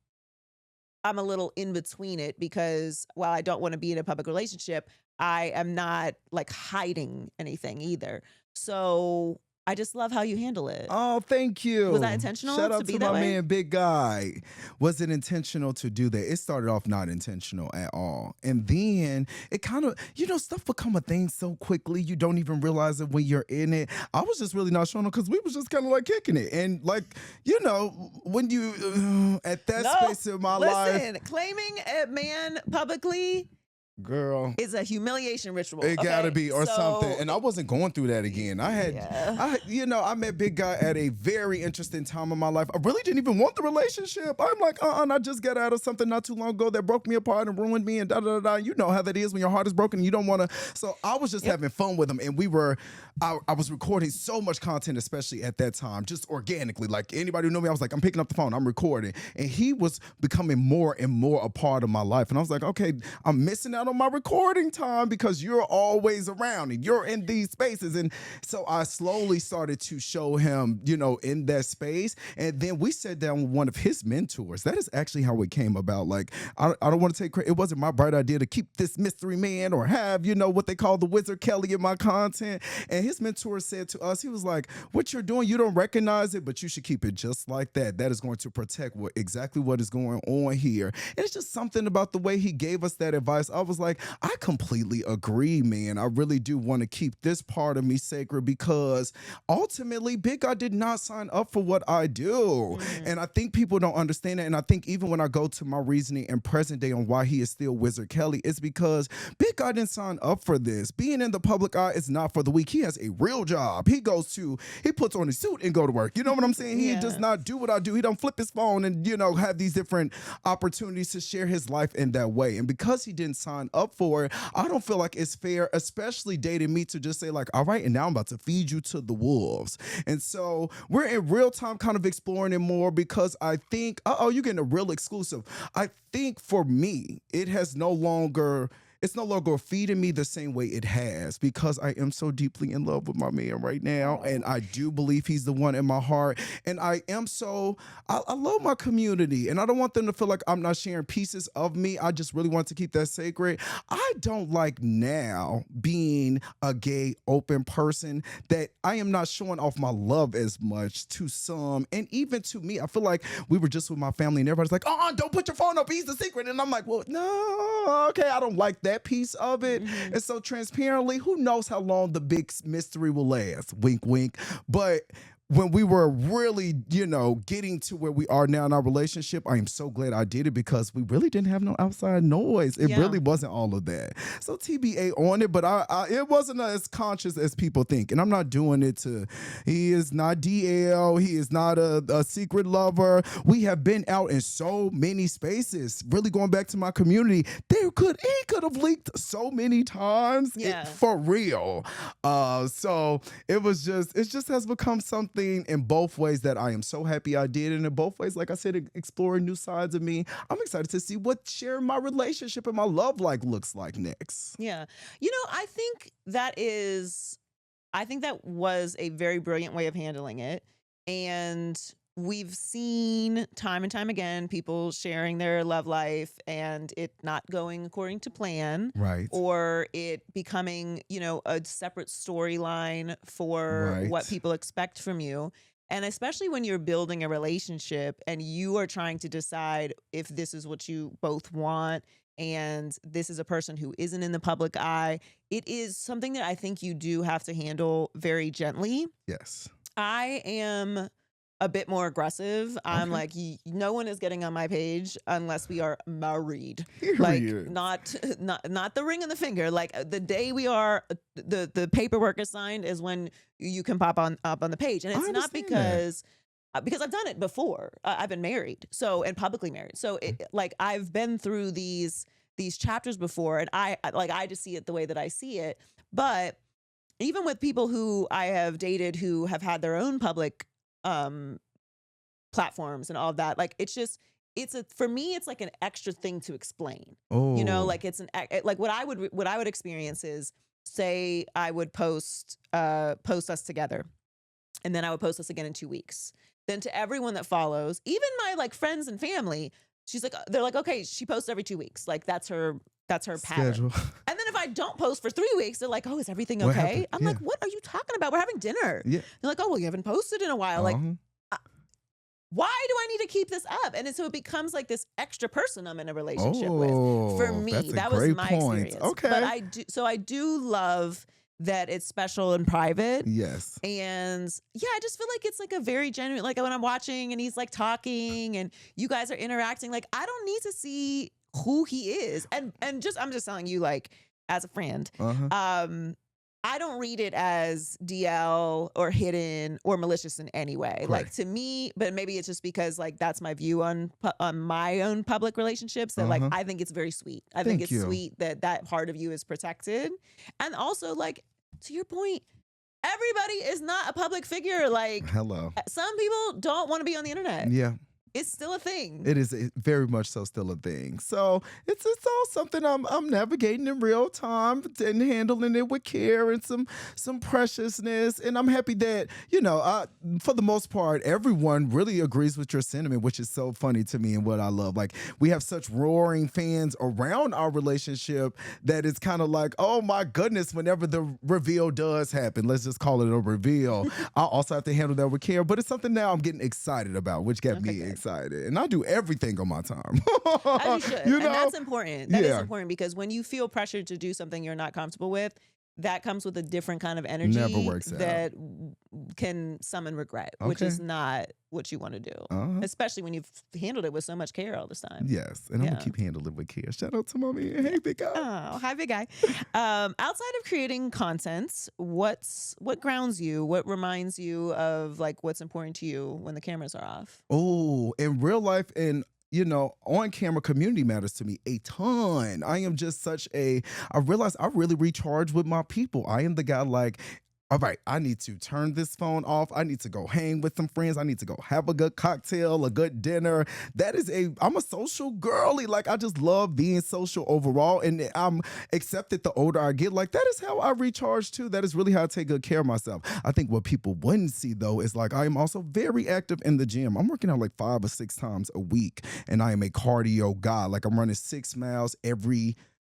in between it, because while I don't want to be in a public relationship, I am not like hiding anything either. So I just love how you handle it. Oh, thank Was that you. intentional Shout to out be to that my way? man, Big Guy. Was it intentional to do that? It started off not intentional at all. And then it kind of, stuff become a thing so quickly. You don't even realize it when you're in it. I was just really not showing up because we was just kind of like kicking it. And like, when you, at that No, space in my life, listen, claiming a man publicly girl. is a humiliation ritual. It gotta Okay, be or something. so And I wasn't going through that again. yeah. I met Big Guy at a very interesting time in my life. I really didn't even want the relationship. I'm like, and I just got out of something not too long ago that broke me apart and ruined me and da da da da. You know how that is when your heart is broken and you don't want to. So I was just Yep. having fun with him. And I was recording so much content, especially at that time, just organically. Like anybody who knew me, I was like, I'm picking up the phone, I'm recording. And he was becoming more and more a part of my life. And I was like, okay, I'm missing out on my recording time because you're always around and you're in these spaces. And so I slowly started to show him, in that space. And then we sat down with one of his mentors. That is actually how it came about. Like, I don't want to take credit. It wasn't my bright idea to keep this mystery man or have, what they call the Wizard Kelly in my content. And his mentor said to us, he was like, what you're doing, you don't recognize it, but you should keep it just like that. That is going to protect exactly what is going on here. And it's just something about the way he gave us that advice. I was like, I completely agree, man. I really do want to keep this part of me sacred because ultimately, Big Guy did not sign up for what I do. And I think people don't understand that. And I think even when I go to my reasoning in present day on why he is still Wizard Kelly, it's because Big Guy didn't sign up for this. Being in the public eye is not for the weak. He has a real job. He puts on his suit and go to work. You know what I'm saying? He does not do what I do. He don't flip his phone and, have these different opportunities to share his life in that way. And because he didn't sign up for it, I don't feel like it's fair, especially dating me, to just say like, all right, and now I'm about to feed you to the wolves. And so we're in real time kind of exploring it more because I think, you're getting a real exclusive. I think for me, it's no longer feeding me the same way it has because I am so deeply in love with my man right now. And I do believe he's the one in my heart. And I love my community and I don't want them to feel like I'm not sharing pieces of me. I just really want to keep that sacred. I don't like now being a gay open person that I am not showing off my love as much to some. And even to me, I feel like we were just with my family and everybody's like, don't put your phone up. He's the secret. And I'm like, well, no, okay. I don't like that piece of it. And so transparently, who knows how long the big mystery will last? Wink, wink. But when we were really, getting to where we are now in our relationship, I am so glad I did it because we really didn't have no outside noise. It really wasn't all of that. So TBA on it, but it wasn't as conscious as people think. And I'm not doing it he is not DL. He is not a secret lover. We have been out in so many spaces, really going back to my community. He could have leaked so many times. For real. So it just has become something in both ways that I am so happy I did. And in both ways, like I said, exploring new sides of me. I'm excited to see what sharing my relationship and my love looks like next. Yeah. I think that was a very brilliant way of handling it. And we've seen time and time again people sharing their love life and it not going according to plan. Right. Or it becoming, a separate storyline for what people expect from you. And especially when you're building a relationship and you are trying to decide if this is what you both want and this is a person who isn't in the public eye, it is something that I think you do have to handle very gently. Yes. I am a bit more aggressive. I'm Okay. like, no one is getting on my page unless we are married. Like, Period. not the ring on the finger. Like the day we are, the paperwork is signed is when you can pop on up on the page, and I it's not understand that. because I've done it before. I've been married, so and publicly married. So like I've been through these chapters before, and I just see it the way that I see it. But even with people who I have dated who have had their own public um platforms and all of that, like for me it's like an extra thing to explain. Oh, Like like what I would experience is, say I would post us together, and then I would post us again in 2 weeks. Then to everyone that follows, even my like friends and family, they're like, okay, she posts every 2 weeks. Like that's her pattern. schedule. And then if I don't post for 3 weeks, they're like, oh, is everything What okay? happened? I'm Yeah. like, what are you talking about? We're having dinner. Yeah. They're like, oh, well, you haven't posted in a while. Like, Uh-huh. uh, why do I need to keep this up? And so it becomes like this extra person I'm in a relationship with. For Oh, me, that's a that was great my point. experience. But Okay. I do love that it's special and private. Yes. And yeah, I just feel like it's like a very genuine, like when I'm watching and he's like talking and you guys are interacting, like I don't need to see who he is. And just I'm just telling you, like, as a friend, Uh-huh. I don't read it as DL or hidden or malicious in any way. Like Correct. to me, but maybe it's just because like that's my view on my own public relationships, that like Uh-huh. I think it's very sweet. I think Thank it's you. sweet that that part of you is protected. And also, like, to your point, everybody is not a public figure. Like Hello. some people don't want to be on the internet. Yeah. It's still a thing. It is very much so still a thing. So it's all something I'm navigating in real time and handling it with care and some preciousness. And I'm happy that, for the most part, everyone really agrees with your sentiment, which is so funny to me and what I love. Like we have such roaring fans around our relationship that it's kind of like, oh my goodness, whenever the reveal does happen, let's just call it a reveal. I also have to handle that with care, but it's something now I'm getting excited about, which got Okay, me good. excited. And I do everything on my time. As you should. You And know? that's important. That is Yeah. important because when you feel pressured to do something you're not comfortable with, that comes with a different kind of energy Never works out. that can summon regret, which is Okay. not what you want to do, Uh-huh. especially when you've handled it with so much care all this time. Yes. And I'm Yeah. going to keep handling with care. Shout out to mommy. Hey, big guy. Oh, hi, big guy. Outside of creating content, what grounds you? What reminds you of like what's important to you when the cameras are off? Oh, in real life and on camera, community matters to me a ton. I am just I realize I really recharge with my people. I am the guy like, all right, I need to turn this phone off. I need to go hang with some friends. I need to go have a good cocktail, a good dinner. I'm a social girly. Like, I just love being social overall. And I'm accepted the older I get. Like, that is how I recharge too. That is really how I take good care of myself. I think what people wouldn't see though is like, I am also very active in the gym. I'm working out like 5 or 6 times a week. And I am a cardio guy. Like, I'm running 6 miles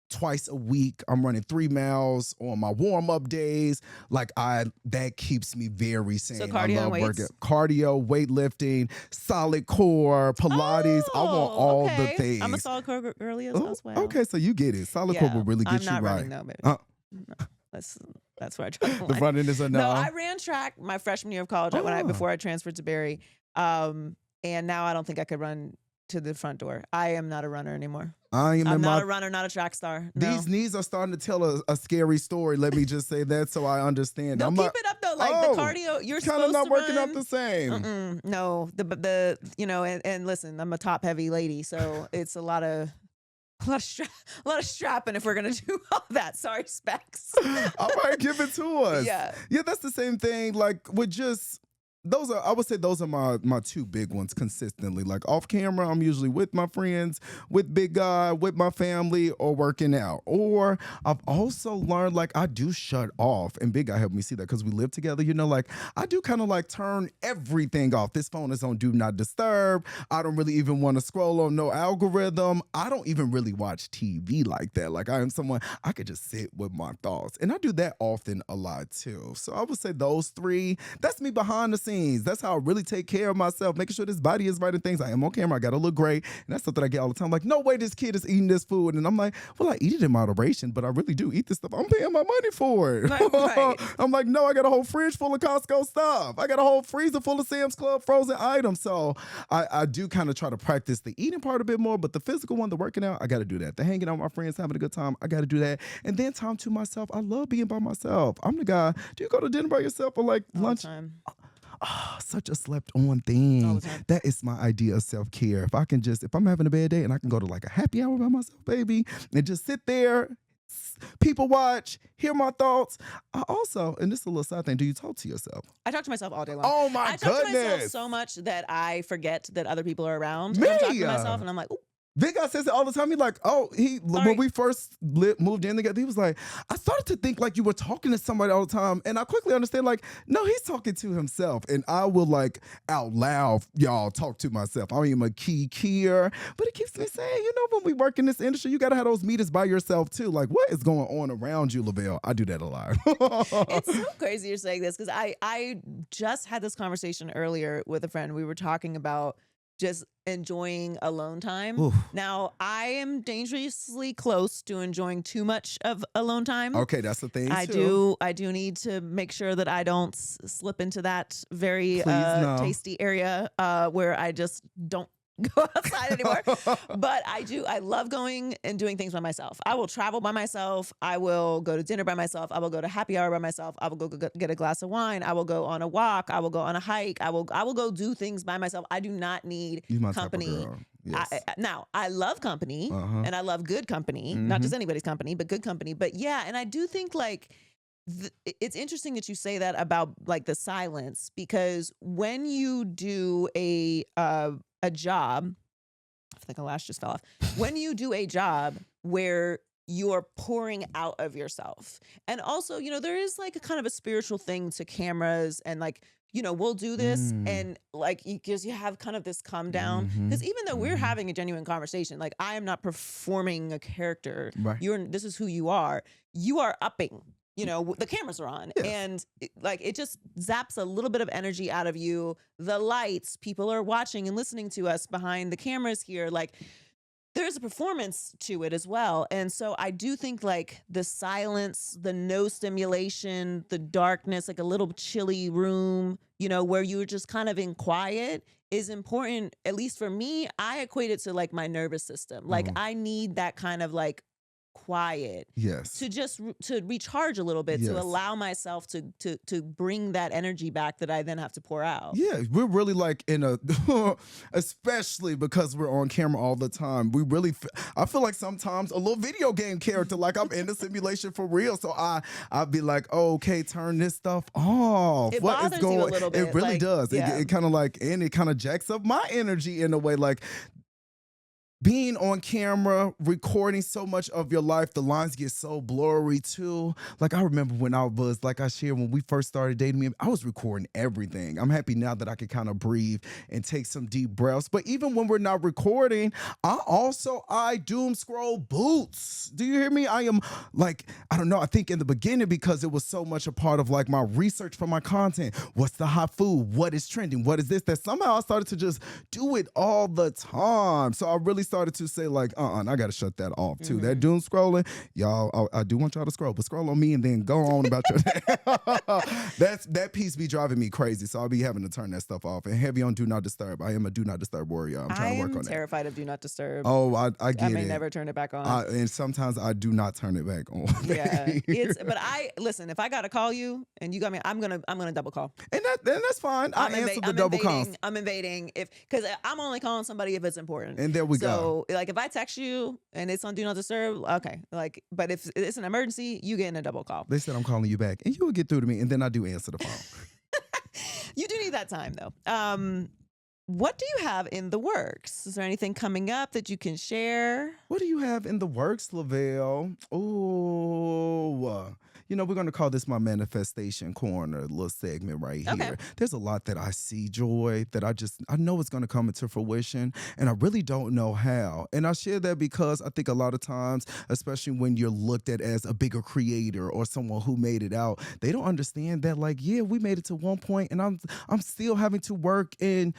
twice a week. I'm running 3 miles on my warm-up days. Like that keeps me very sane. So I cardio and love working weights? cardio, weightlifting, solid core, Pilates. I want all the okay. things. I'm a solid core girly Oh, as well. okay, so you get it. Solid core will really get I'm you not right. running though, baby. Uh, No, that's where I draw the the line. running is a No, no. I ran track my freshman year of college Oh. before I transferred to Barry. And now I don't think I could run to the front door. I am not a runner anymore. I am I'm in not my a runner, not a track star. No. These knees are starting to tell a scary story. Let me just say that so I understand. No, I'm keep not it up though. Like Oh, the cardio, you're kind supposed of not to working run. out the same. No, and listen, I'm a top heavy lady, so it's a lot of strapping if we're gonna do all that. Sorry, specs. All right, give it to us. Yeah. Yeah, that's the same thing. Like with just I would say those are my 2 big ones consistently. Like off camera, I'm usually with my friends, with Big Guy, with my family, or working out. Or I've also learned like I do shut off, and Big Guy helped me see that because we live together. Like I do kind of like turn everything off. This phone is on do not disturb. I don't really even want to scroll on no algorithm. I don't even really watch TV like that. Like I am someone I could just sit with my thoughts, and I do that often a lot too. So I would say those 3. That's me behind the scenes. things. That's how I really take care of myself, making sure this body is right and things. I am on camera. I got to look great. And that's something I get all the time. Like, no way this kid is eating this food. And I'm like, well, I eat it in moderation, but I really do eat this stuff. I'm paying my money for it. Right. I'm like, no, I got a whole fridge full of Costco stuff. I got a whole freezer full of Sam's Club frozen items. So I do kind of try to practice the eating part a bit more, but the physical one, the working out, I got to do that. The hanging out with my friends, having a good time, I got to do that. And then time to myself. I love being by myself. I'm the guy. Do you go to dinner by yourself or like All lunch? the time. Oh, such a slept on All thing. the time. That is my idea of self-care. If I'm having a bad day and I can go to like a happy hour by myself, baby, and just sit there, people watch, hear my thoughts. I also, and this is a little side thing, do you talk to yourself? I talk to myself all day long. Oh my I talk to myself goodness. so much that I forget that other people are around. Me? And I'm talking to myself and I'm like, ooh. Big guy says it all the time. He's like, when we first moved in together, he was like, I started to think like you were talking to somebody all the time. And I quickly understand like, no, he's talking to himself. And I will like out loud, y'all, talk to myself. I am a keyer, but it keeps me saying, when we work in this industry, you got to have those meetings by yourself too. Like what is going on around you, Lavelle? I do that a lot. It's so crazy you're saying this because I just had this conversation earlier with a friend. We were talking about just enjoying alone time. Oof. Now, I am dangerously close to enjoying too much of alone time. Okay, that's the thing I too. do need to make sure that I don't slip into that very Please, no. tasty area where I just don't go outside anymore. But I love going and doing things by myself. I will travel by myself. I will go to dinner by myself. I will go to happy hour by myself. I will go get a glass of wine. I will go on a walk. I will go on a hike. I will go do things by myself. I do not need You my company. type of girl. Yes. Now, I love company and I love good company, Mm-hmm. not just anybody's company, but good company. But yeah, and I do think like it's interesting that you say that about like the silence, because when you do a job, I think a lash just fell off. When you do a job where you're pouring out of yourself, and also, there is like a kind of a spiritual thing to cameras and like, we'll do this and like, because you have kind of this calm down. Because even though we're having a genuine conversation, like I am not performing a character. Right. This is who you are. You are upping. The cameras are on and it just zaps a little bit of energy out of you. The lights, people are watching and listening to us behind the cameras here. Like there's a performance to it as well. And so I do think like the silence, the no stimulation, the darkness, like a little chilly room, where you're just kind of in quiet is important. At least for me, I equate it to like my nervous system. Like I need that kind of like quiet to just to recharge a little bit, to allow myself to bring that energy back that I then have to pour out. Yeah, we're really like in a, especially because we're on camera all the time. We really, I feel like sometimes a little video game character, like I'm in the simulation for real. So I'd be like, oh, okay, turn this stuff off. It What is bothers going? you a little bit. It really like, does. Yeah. It kind of like, and it kind of jacks up my energy in a way. Like being on camera, recording so much of your life, the lines get so blurry too. Like I remember when I was, like I shared when we first started dating, I was recording everything. I'm happy now that I can kind of breathe and take some deep breaths. But even when we're not recording, I doom scroll boots. Do you hear me? I am like, I don't know, I think in the beginning because it was so much a part of like my research for my content. What's the hot food? What is trending? What is this? That somehow I started to just do it all the time. So I really started to say like, I gotta shut that off too. That doom scrolling, y'all, I do want y'all to scroll, but scroll on me and then go on about your day. That piece be driving me crazy. So I'll be having to turn that stuff off. And heavy on do not disturb. I am a do not disturb warrior. I'm trying to work on that. I'm terrified of do not disturb. Oh, I get it. I may never turn it back on. And sometimes I do not turn it back on. Yeah, but listen. If I gotta call you and you got me, I'm gonna double call. And that's fine. I answer the double calls. I'm invading because I'm only calling somebody if it's important. And there we go. So like if I text you and it's on do not disturb, okay. Like, but if it's an emergency, you get in a double call. They said I'm calling you back, and you will get through to me, and then I do answer the phone. You do need that time though. What do you have in the works? Is there anything coming up that you can share? What do you have in the works, Lavelle? Oh, we're going to call this my manifestation corner little segment right Okay. here. There's a lot that I see, Joy, that I know it's going to come into fruition, and I really don't know how. And I share that because I think a lot of times, especially when you're looked at as a bigger creator or someone who made it out, they don't understand that, like, yeah, we made it to one point, and I'm still having to work and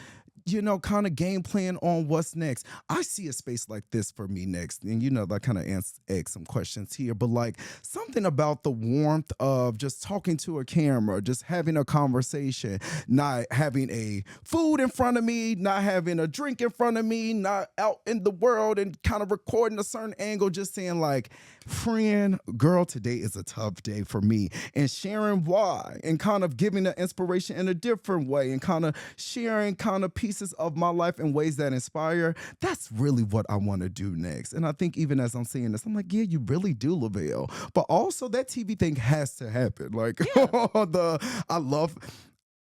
kind of game plan on what's next. I see a space like this for me next. And, that kind of ask some questions here, but like something about the warmth of just talking to a camera, just having a conversation, not having a food in front of me, not having a drink in front of me, not out in the world and kind of recording a certain angle, just saying like, friend, girl, today is a tough day for me, and sharing why and kind of giving the inspiration in a different way and kind of sharing kind of pieces of my life in ways that inspire. That's really what I want to do next. And I think even as I'm saying this, I'm like, yeah, you really do, Lavelle. But also that TV thing has to happen. Like I love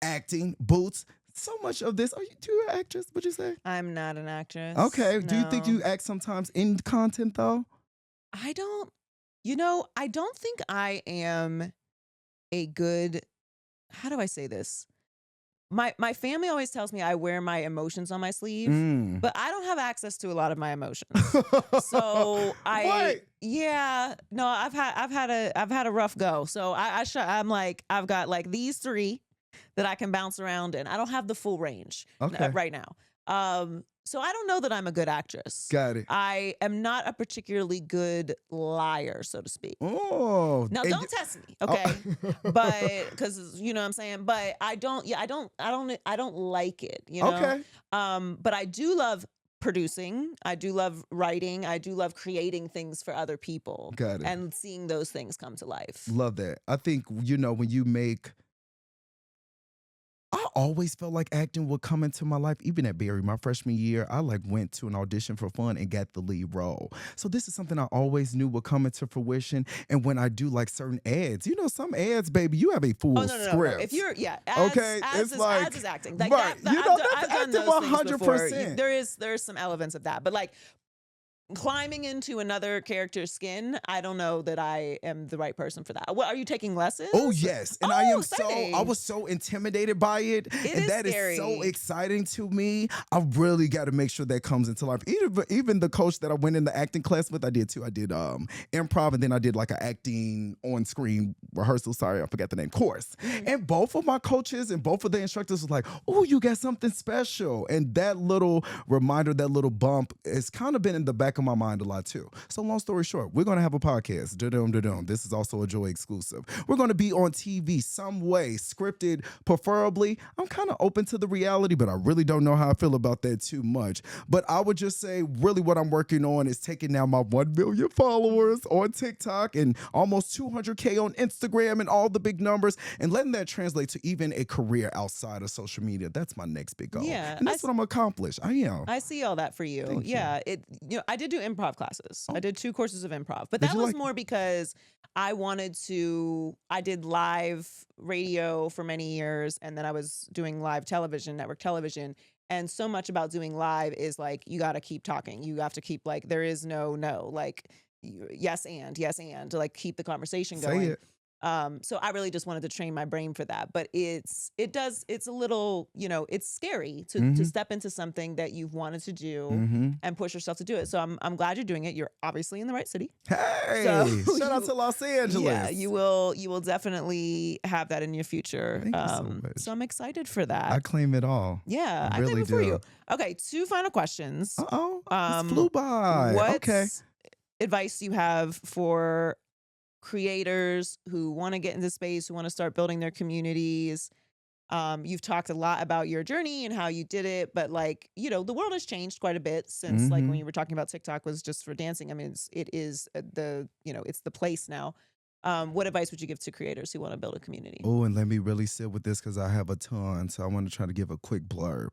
acting, boots. So much of this. Are you an actress? Would you say? I'm not an actress. Okay. Do you think No. you act sometimes in content though? I don't, I don't think I am a good, how do I say this? My family always tells me I wear my emotions on my sleeve, Mm. but I don't have access to a lot of my emotions. So What? yeah, no, I've had a rough go. So I'm like, I've got like these three that I can bounce around in. I don't have the full range Okay. right now. So I don't know that I'm a good actress. Got it. I am not a particularly good liar, so to speak. Oh. Now, and don't test me, okay? Oh. But because you know what I'm saying. But I don't. Yeah, I don't like it. Okay. But I do love producing. I do love writing. I do love creating things for other people Got it. and seeing those things come to life. Love that. I think, when you make I always felt like acting would come into my life. Even at Barry, my freshman year, I like went to an audition for fun and got the lead role. So this is something I always knew would come into fruition. And when I do like certain ads, some ads, baby, you have a full Oh no, script. If you're ads, Okay, ads it's is, like ads is acting. Like right. that, I've done that's those things before. 100%. There's some elements of that, but like climbing into another character's skin, I don't know that I am the right person for that. What, are you taking lessons? Oh yes, and Oh, I exciting. was so intimidated by it, and is that is scary. so exciting to me. I really got to make sure that comes into life. Even the coach that I went in the acting class with, I did too. I did improv, and then I did like an acting on screen rehearsal. Sorry, I forgot the name. Course, and both of my coaches and both of the instructors was like, "Oh, you got something special," and that little reminder, that little bump, has kind of been in the back of my mind a lot too. So long story short, we're going to have a podcast. Da-dum. This is also a Joy exclusive. We're going to be on TV some way, scripted preferably. I'm kind of open to the reality, but I really don't know how I feel about that too much. But I would just say really what I'm working on is taking now my 1 million followers on TikTok and almost 200K on Instagram and all the big numbers, and letting that translate to even a career outside of social media. That's my next big goal. Yeah, And that's what I'm going to accomplish. I am. I see all that for you. Thank you. Yeah, I did do improv classes. I did 2 courses of improv, but Did that you was like more because I did live radio for many years, and then I was doing live television, network television. And so much about doing live is like, you got to keep talking. You have to keep like, there is no, like yes, and like keep the conversation Say going. it. So I really just wanted to train my brain for that. But it's a little, it's scary to step into something that you've wanted to do and push yourself to do it. So I'm glad you're doing it. You're obviously in the right city. Hey, So shout out to Los Angeles. Yeah, you will definitely have that in your future. Thank you so much. So I'm excited for that. I claim it all. Yeah, I I claim really it for do. you. Okay, 2 final questions. Uh-oh, this flew by. What Okay. advice do you have for creators who want to get into space, who want to start building their communities? You've talked a lot about your journey and how you did it, but like, the world has changed quite a bit since like when you were talking about TikTok was just for dancing. I mean, it is it's the place now. What advice would you give to creators who want to build a community? Oh, and let me really sit with this because I have a ton. So I want to try to give a quick blurb.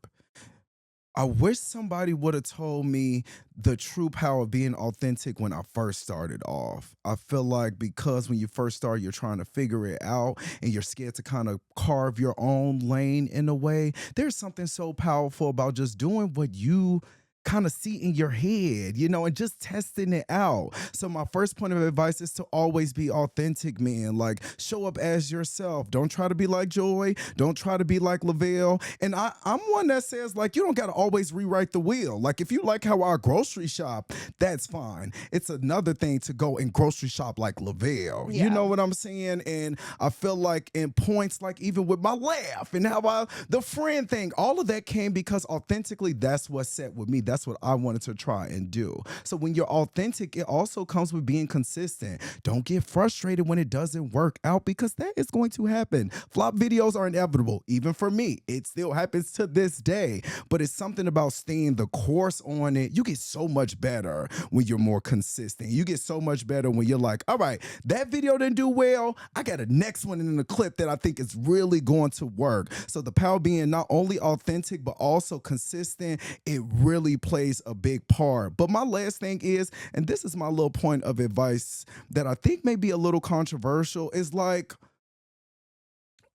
I wish somebody would have told me the true power of being authentic when I first started off. I feel like because when you first start, you're trying to figure it out and you're scared to kind of carve your own lane in a way. There's something so powerful about just doing what you kind of see in your head, you know, and just testing it out. So my first point of advice is to always be authentic, man. Like, show up as yourself. Don't try to be like Joy. Don't try to be like Lavelle. And I'm one that says, like, you don't got to always rewrite the wheel. Like, if you like how I grocery shop, that's fine. It's another thing to go and grocery shop like Lavelle. Yeah. You know what I'm saying? And I feel like in points, like even with my laugh and how the friend thing, all of that came because authentically, that's what set with me. That's what I wanted to try and do. So when you're authentic, it also comes with being consistent. Don't get frustrated when it doesn't work out, because that is going to happen. Flop videos are inevitable. Even for me, it still happens to this day. But it's something about staying the course on it. You get so much better when you're more consistent. You get so much better when you're like, all right, that video didn't do well. I got a next one in the clip that I think is really going to work. So the power being not only authentic, but also consistent, it really plays a big part. But my last thing is, and this is my little point of advice that I think may be a little controversial, is like,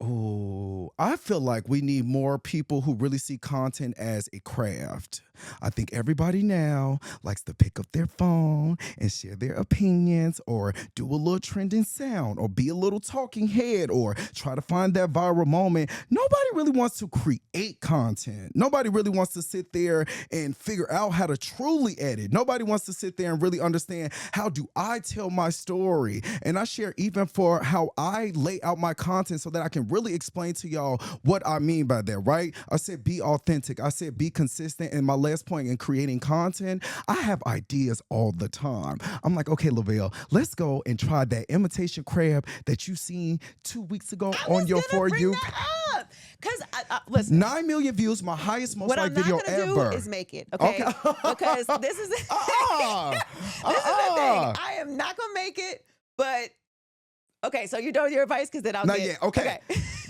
oh, I feel like we need more people who really see content as a craft. I think everybody now likes to pick up their phone and share their opinions, or do a little trending sound, or be a little talking head, or try to find that viral moment. Nobody really wants to create content. Nobody really wants to sit there and figure out how to truly edit. Nobody wants to sit there and really understand, how do I tell my story? And I share even for how I lay out my content so that I can really explain to y'all what I mean by that, right? I said be authentic. I said be consistent. And my last point in creating content, I have ideas all the time. I'm like, okay, Lavelle, let's go and try that imitation crab that you seen 2 weeks ago on your For You. Because listen, 9 million views, my highest most liked video what I'm not ever. gonna do is make it, okay? Because this is this is the thing. I am not gonna make it, but okay. So you're done with your advice, because then I'll Not get yet. Okay.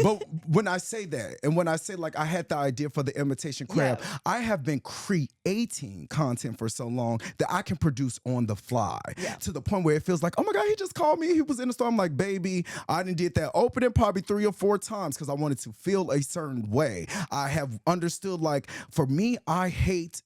But when I say that, and when I say like I had the idea for the imitation crab, I have been creating content for so long that I can produce on the fly, to the point where it feels like, oh my God, he just called me. He was in the store. I'm like, baby, I done did that opening probably 3 or 4 times because I wanted to feel a certain way. I have understood, like, for me, I hate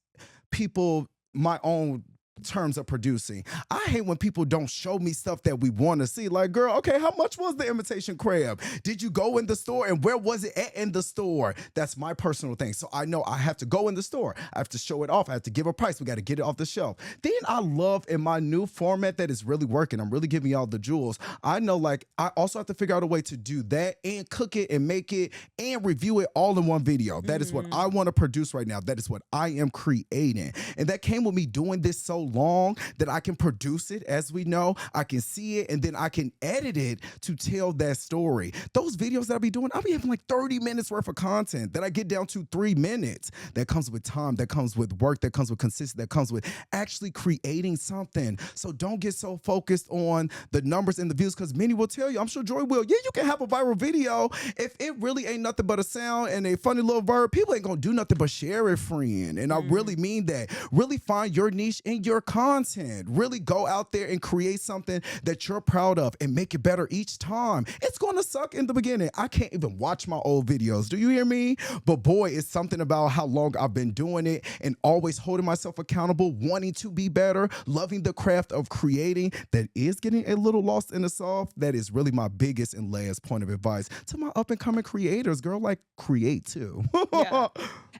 people, my own terms of producing. I hate when people don't show me stuff that we want to see. Like, girl, okay, how much was the imitation crab? Did you go in the store, and where was it at in the store? That's my personal thing. So I know I have to go in the store. I have to show it off. I have to give a price. We got to get it off the shelf. Then I love, in my new format that is really working, I'm really giving y'all the jewels. I know, like, I also have to figure out a way to do that and cook it and make it and review it all in one video. That is what I want to produce right now. That is what I am creating. And that came with me doing this so long that I can produce it, as we know, I can see it, and then I can edit it to tell that story. Those videos that I'll be doing, I'll be having like 30 minutes worth of content that I get down to 3 minutes. That comes with time, that comes with work, that comes with consistency, that comes with actually creating something. So don't get so focused on the numbers and the views, because many will tell you, I'm sure Joy will, yeah, you can have a viral video. If it really ain't nothing but a sound and a funny little verb, people ain't gonna do nothing but share it, friend. And I really mean that. Really find your niche in your content. Really go out there and create something that you're proud of and make it better each time. It's going to suck in the beginning. I can't even watch my old videos. Do you hear me? But boy, it's something about how long I've been doing it and always holding myself accountable, wanting to be better, loving the craft of creating, that is getting a little lost in the sauce. That is really my biggest and last point of advice to my up and coming creators. Girl, like, create too. Yeah.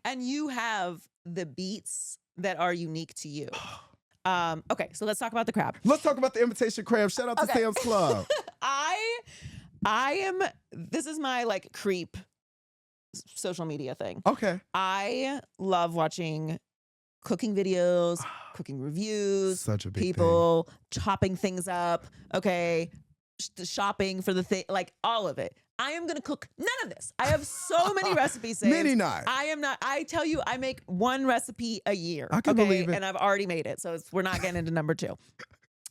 And you have the beats that are unique to you. Okay, so let's talk about the crab. Let's talk about the imitation crab. Shout out to Sam's Club. This is my like creep social media thing. Okay. I love watching cooking videos, cooking reviews, such a big people chopping things up, okay, shopping for the thing, like all of it. I am going to cook none of this. I have so many recipes saved. Many not. I am not. I tell you, I make 1 recipe a year. I can believe it. And I've already made it. So we're not getting into number 2.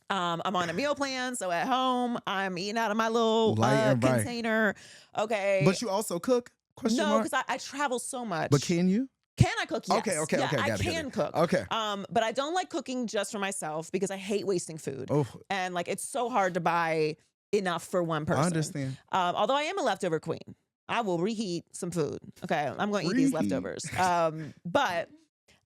I'm on a meal plan. So at home, I'm eating out of my little container. Okay. But you also cook? No, because I travel so much. But can you? Can I cook? Yes. Okay. Yeah, I can cook. Okay. But I don't like cooking just for myself because I hate wasting food. Oh. And like, it's so hard to buy enough for one person. I understand. Although I am a leftover queen. I will reheat some food. Okay. I'm going to eat these leftovers. But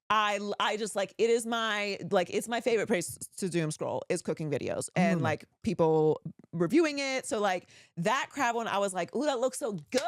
I just like it is my like it's my favorite place to doom scroll is cooking videos and like people reviewing it. So like that crab one, I was like, ooh, that looks so good.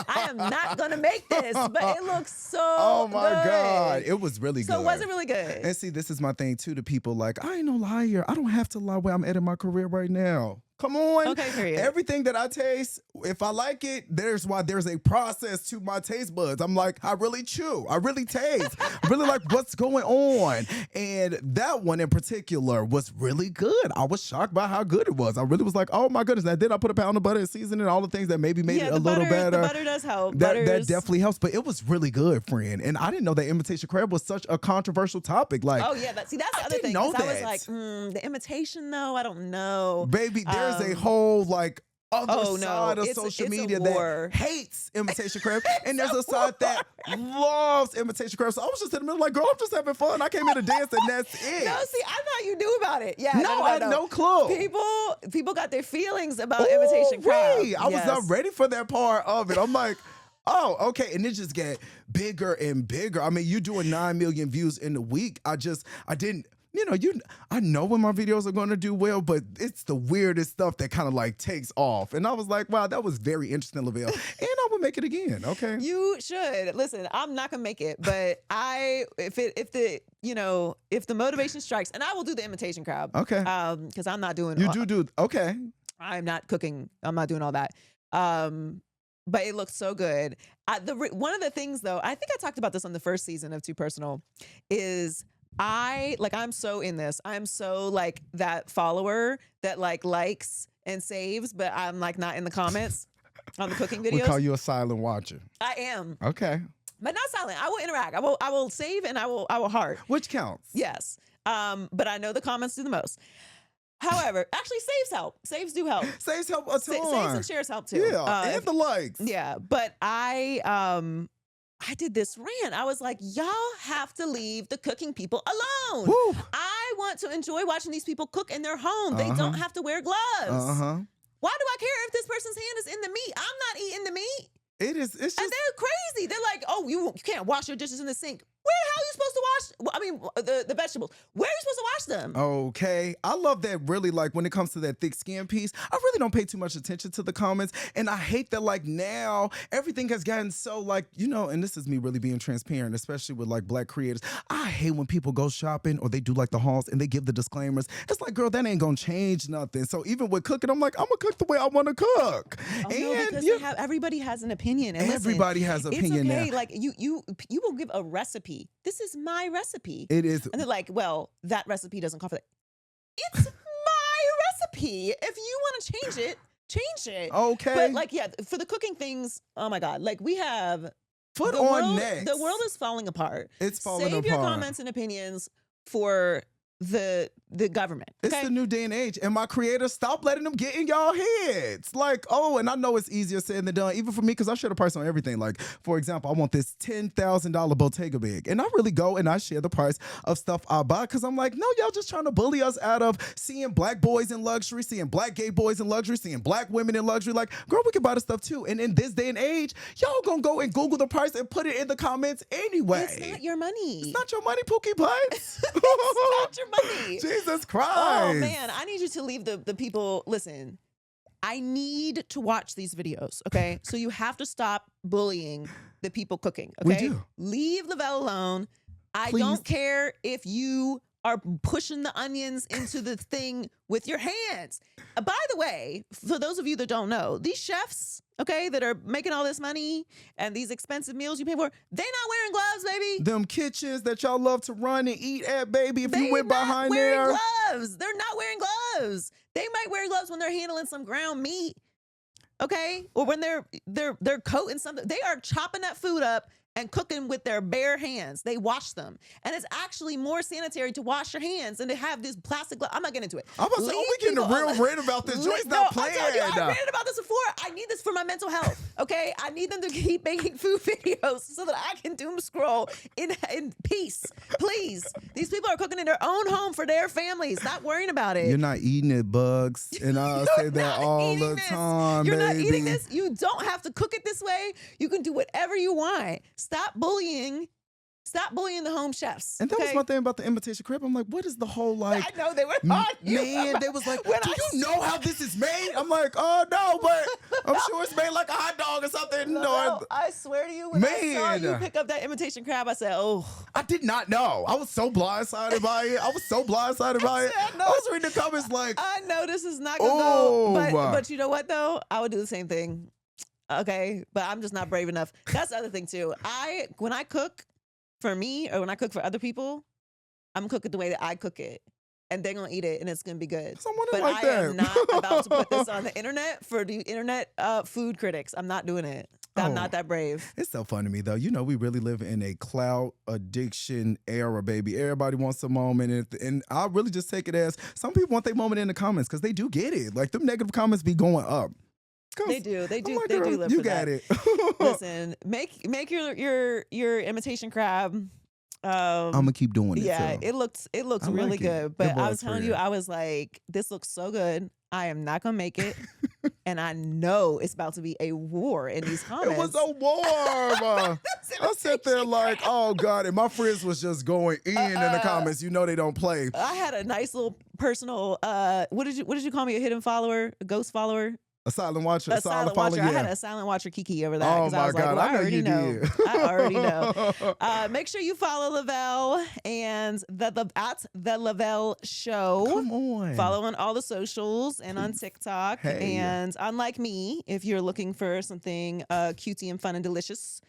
I am not gonna make this, but it looks so Oh my good. God. It was really good. So was it really good? And see, this is my thing too to people like, I ain't no liar. I don't have to lie where I'm at in my career right now. Come on. Okay, period. Everything that I taste, if I like it, there's a process to my taste buds. I'm like, I really chew. I really taste. I really like what's going on. And that one in particular was really good. I was shocked by how good it was. I really was like, oh my goodness. Now, did I put a pound of butter and seasoning, all the things that maybe made it a little better? The butter does help. That definitely helps. But it was really good, friend. And I didn't know that imitation crab was such a controversial topic. Like, oh yeah, that's the other thing. Know that. I was like, the imitation though, I don't know. Baby, there's a whole like other side of it's social a media war. that hates imitation crab, and there's a side that loves imitation crab. So I was just in the middle, like, girl, I'm just having fun. I came here to dance, and that's it. No, see, I thought you knew about it. Yeah, no, I had no clue. People got their feelings about imitation crab. I was not ready for that part of it. I'm like, oh, okay. And it just get bigger and bigger. I mean, you're doing 9 million views in a week. I didn't. I know when my videos are going to do well, but it's the weirdest stuff that kind of like takes off. And I was like, wow, that was very interesting, Lavelle. And I will make it again. Okay. You should. Listen, I'm not going to make it, but if the motivation strikes, and I will do the imitation crab. Okay. Because I'm not doing. Okay. I'm not cooking. I'm not doing all that. But it looks so good. One of the things though, I think I talked about this on the first season of Too Personal, is I'm so in this. I'm so like that follower that likes and saves, but I'm like not in the comments on the cooking videos. We call you a silent watcher. I am. Okay. But not silent. I will interact. I will save and I will heart. Which counts. Yes. But I know the comments do the most. However, actually saves help. Saves do help. Saves help a ton. Saves and shares help too. Yeah. And the likes. Yeah. But I did this rant. I was like, y'all have to leave the cooking people alone. Woo. I want to enjoy watching these people cook in their home. They don't have to wear gloves. Why do I care if this person's hand is in the meat? I'm not eating the meat. It's just. And they're crazy. They're like, oh, you can't wash your dishes in the sink. Where the hell are you supposed to wash? I mean, the vegetables. Where are you supposed to wash them? Okay. I love that really, like, when it comes to that thick skin piece, I really don't pay too much attention to the comments. And I hate that, like, now everything has gotten so, like, and this is me really being transparent, especially with, like, Black creators. I hate when people go shopping or they do, like, the hauls and they give the disclaimers. It's like, girl, that ain't gonna change nothing. So even with cooking, I'm like, I'm gonna cook the way I wanna cook. Oh, no, because everybody has an opinion. And everybody has an opinion okay. now. Like, you will give a recipe. This is my recipe. It is. And they're like, well, that recipe doesn't call for that. It's my recipe. If you want to change it. Okay. But like, yeah, for the cooking things, oh my God. Like we have foot on next. The world is falling apart. It's falling apart. Save your comments and opinions for the government. Okay? It's the new day and age. And my creators, stop letting them get in y'all heads. Like, oh, and I know it's easier said than done, even for me, because I share the price on everything. Like, for example, I want this $10,000 Bottega bag. And I really go and I share the price of stuff I buy because I'm like, no, y'all just trying to bully us out of seeing Black boys in luxury, seeing Black gay boys in luxury, seeing Black women in luxury. Like, girl, we can buy the stuff too. And in this day and age, y'all gonna go and Google the price and put it in the comments anyway. It's not your money. It's not your money, Pookie Pipes. It's not your money. Jesus Christ. Oh man, I need you to leave the people. Listen, I need to watch these videos, okay? So you have to stop bullying the people cooking, okay? We do. Leave Lavelle alone. I Please. don't care if you are pushing the onions into the thing with your hands. By the way, for those of you that don't know, these chefs, okay, that are making all this money and these expensive meals you pay for, they not wearing gloves, baby. Them kitchens that y'all love to run and eat at, baby. If you went behind there, there, gloves. They're not wearing gloves. They might wear gloves when they're handling some ground meat, okay, or when they're coating something. They are chopping that food up and cooking with their bare hands. They wash them. And it's actually more sanitary to wash your hands than to have this plastic glove. I'm not getting into it. I'm about to say, we getting a real rant about this. Joy's not playing. I've ranted about this before. I need this for my mental health, okay? I need them to keep making food videos so that I can doom scroll in peace. Please. These people are cooking in their own home for their families, not worrying about it. You're not eating it, Bugs. And I say that all the time, You're not baby. eating this. You don't have to cook it this way. You can do whatever you want. Stop bullying Stop bullying the home chefs. And that was okay? my thing about the imitation crib. I'm like, what is the whole like? I know they were on you. Man, they was like, When do I you know how this is made? I'm like, oh no, but I'm sure it's made like a hot dog or something. No, I swear to you, when I saw Man. you pick up that imitation crab, I said, oh. I did not know. I was so blindsided by it. I was reading the comments like, I know this is not gonna oh, go, but you know what though? I would do the same thing. Okay, but I'm just not brave enough. That's the other thing too. When I cook for me or when I cook for other people, I'm cooking the way that I cook it, and they're gonna eat it, and it's gonna be good. someone But like I that. am not about to put this on the internet for the internet food critics. I'm not doing it. I'm not that brave. It's so funny to me though. You know, we really live in a clout addiction era, baby. Everybody wants a moment, and I really just take it as some people want their moment in the comments because they do get it. Like them negative comments be going up. They do. They I'm like, do girl, live you for got that. it. Listen, make your imitation crab. I'm gonna keep doing it. Yeah, too. it looks I really like it. good. It But I was was telling for you, you. I was like, this looks so good. I am not gonna make it, and I know it's about to be a war in these comments. It was so warm. I sat there like, oh God, and my friends was just going in the comments. You know they don't play. I had a nice little personal. What did you call me? A hidden follower, a ghost follower. A silent watcher, A silent watcher. follower, I had yeah. a silent watcher Kiki over that. Oh 'cause I my was like, God, well, I know already you know. did. I already know. Make sure you follow Lavelle and at the Lavelle Show. Come on. Follow on all the socials and on TikTok. Hey. And unlike me, if you're looking for something cutesy and fun and delicious,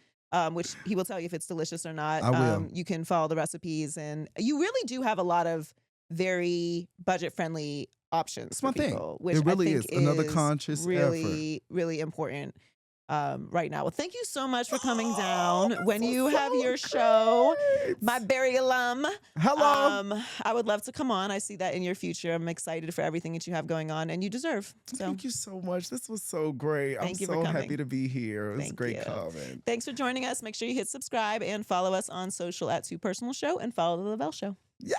which he will tell you if it's delicious or not, I will. you can follow the recipes. And you really do have a lot of very budget-friendly options It's for my thing. people, which It really I think is. Another conscious really, really important right now. Well, thank you so much for coming Oh, down. this When was you have so your show, great. my Barry alum, Hello. I would love to come on. I see that in your future. I'm excited for everything that you have going on, and you deserve. So Thank you so much. This was so great. Thank I'm you for so coming. happy to be here. It was a Thank great you. comment. thanks for joining us. Make sure you hit subscribe and follow us on social at Too Personal Show and follow the Lavelle Show. Yeah.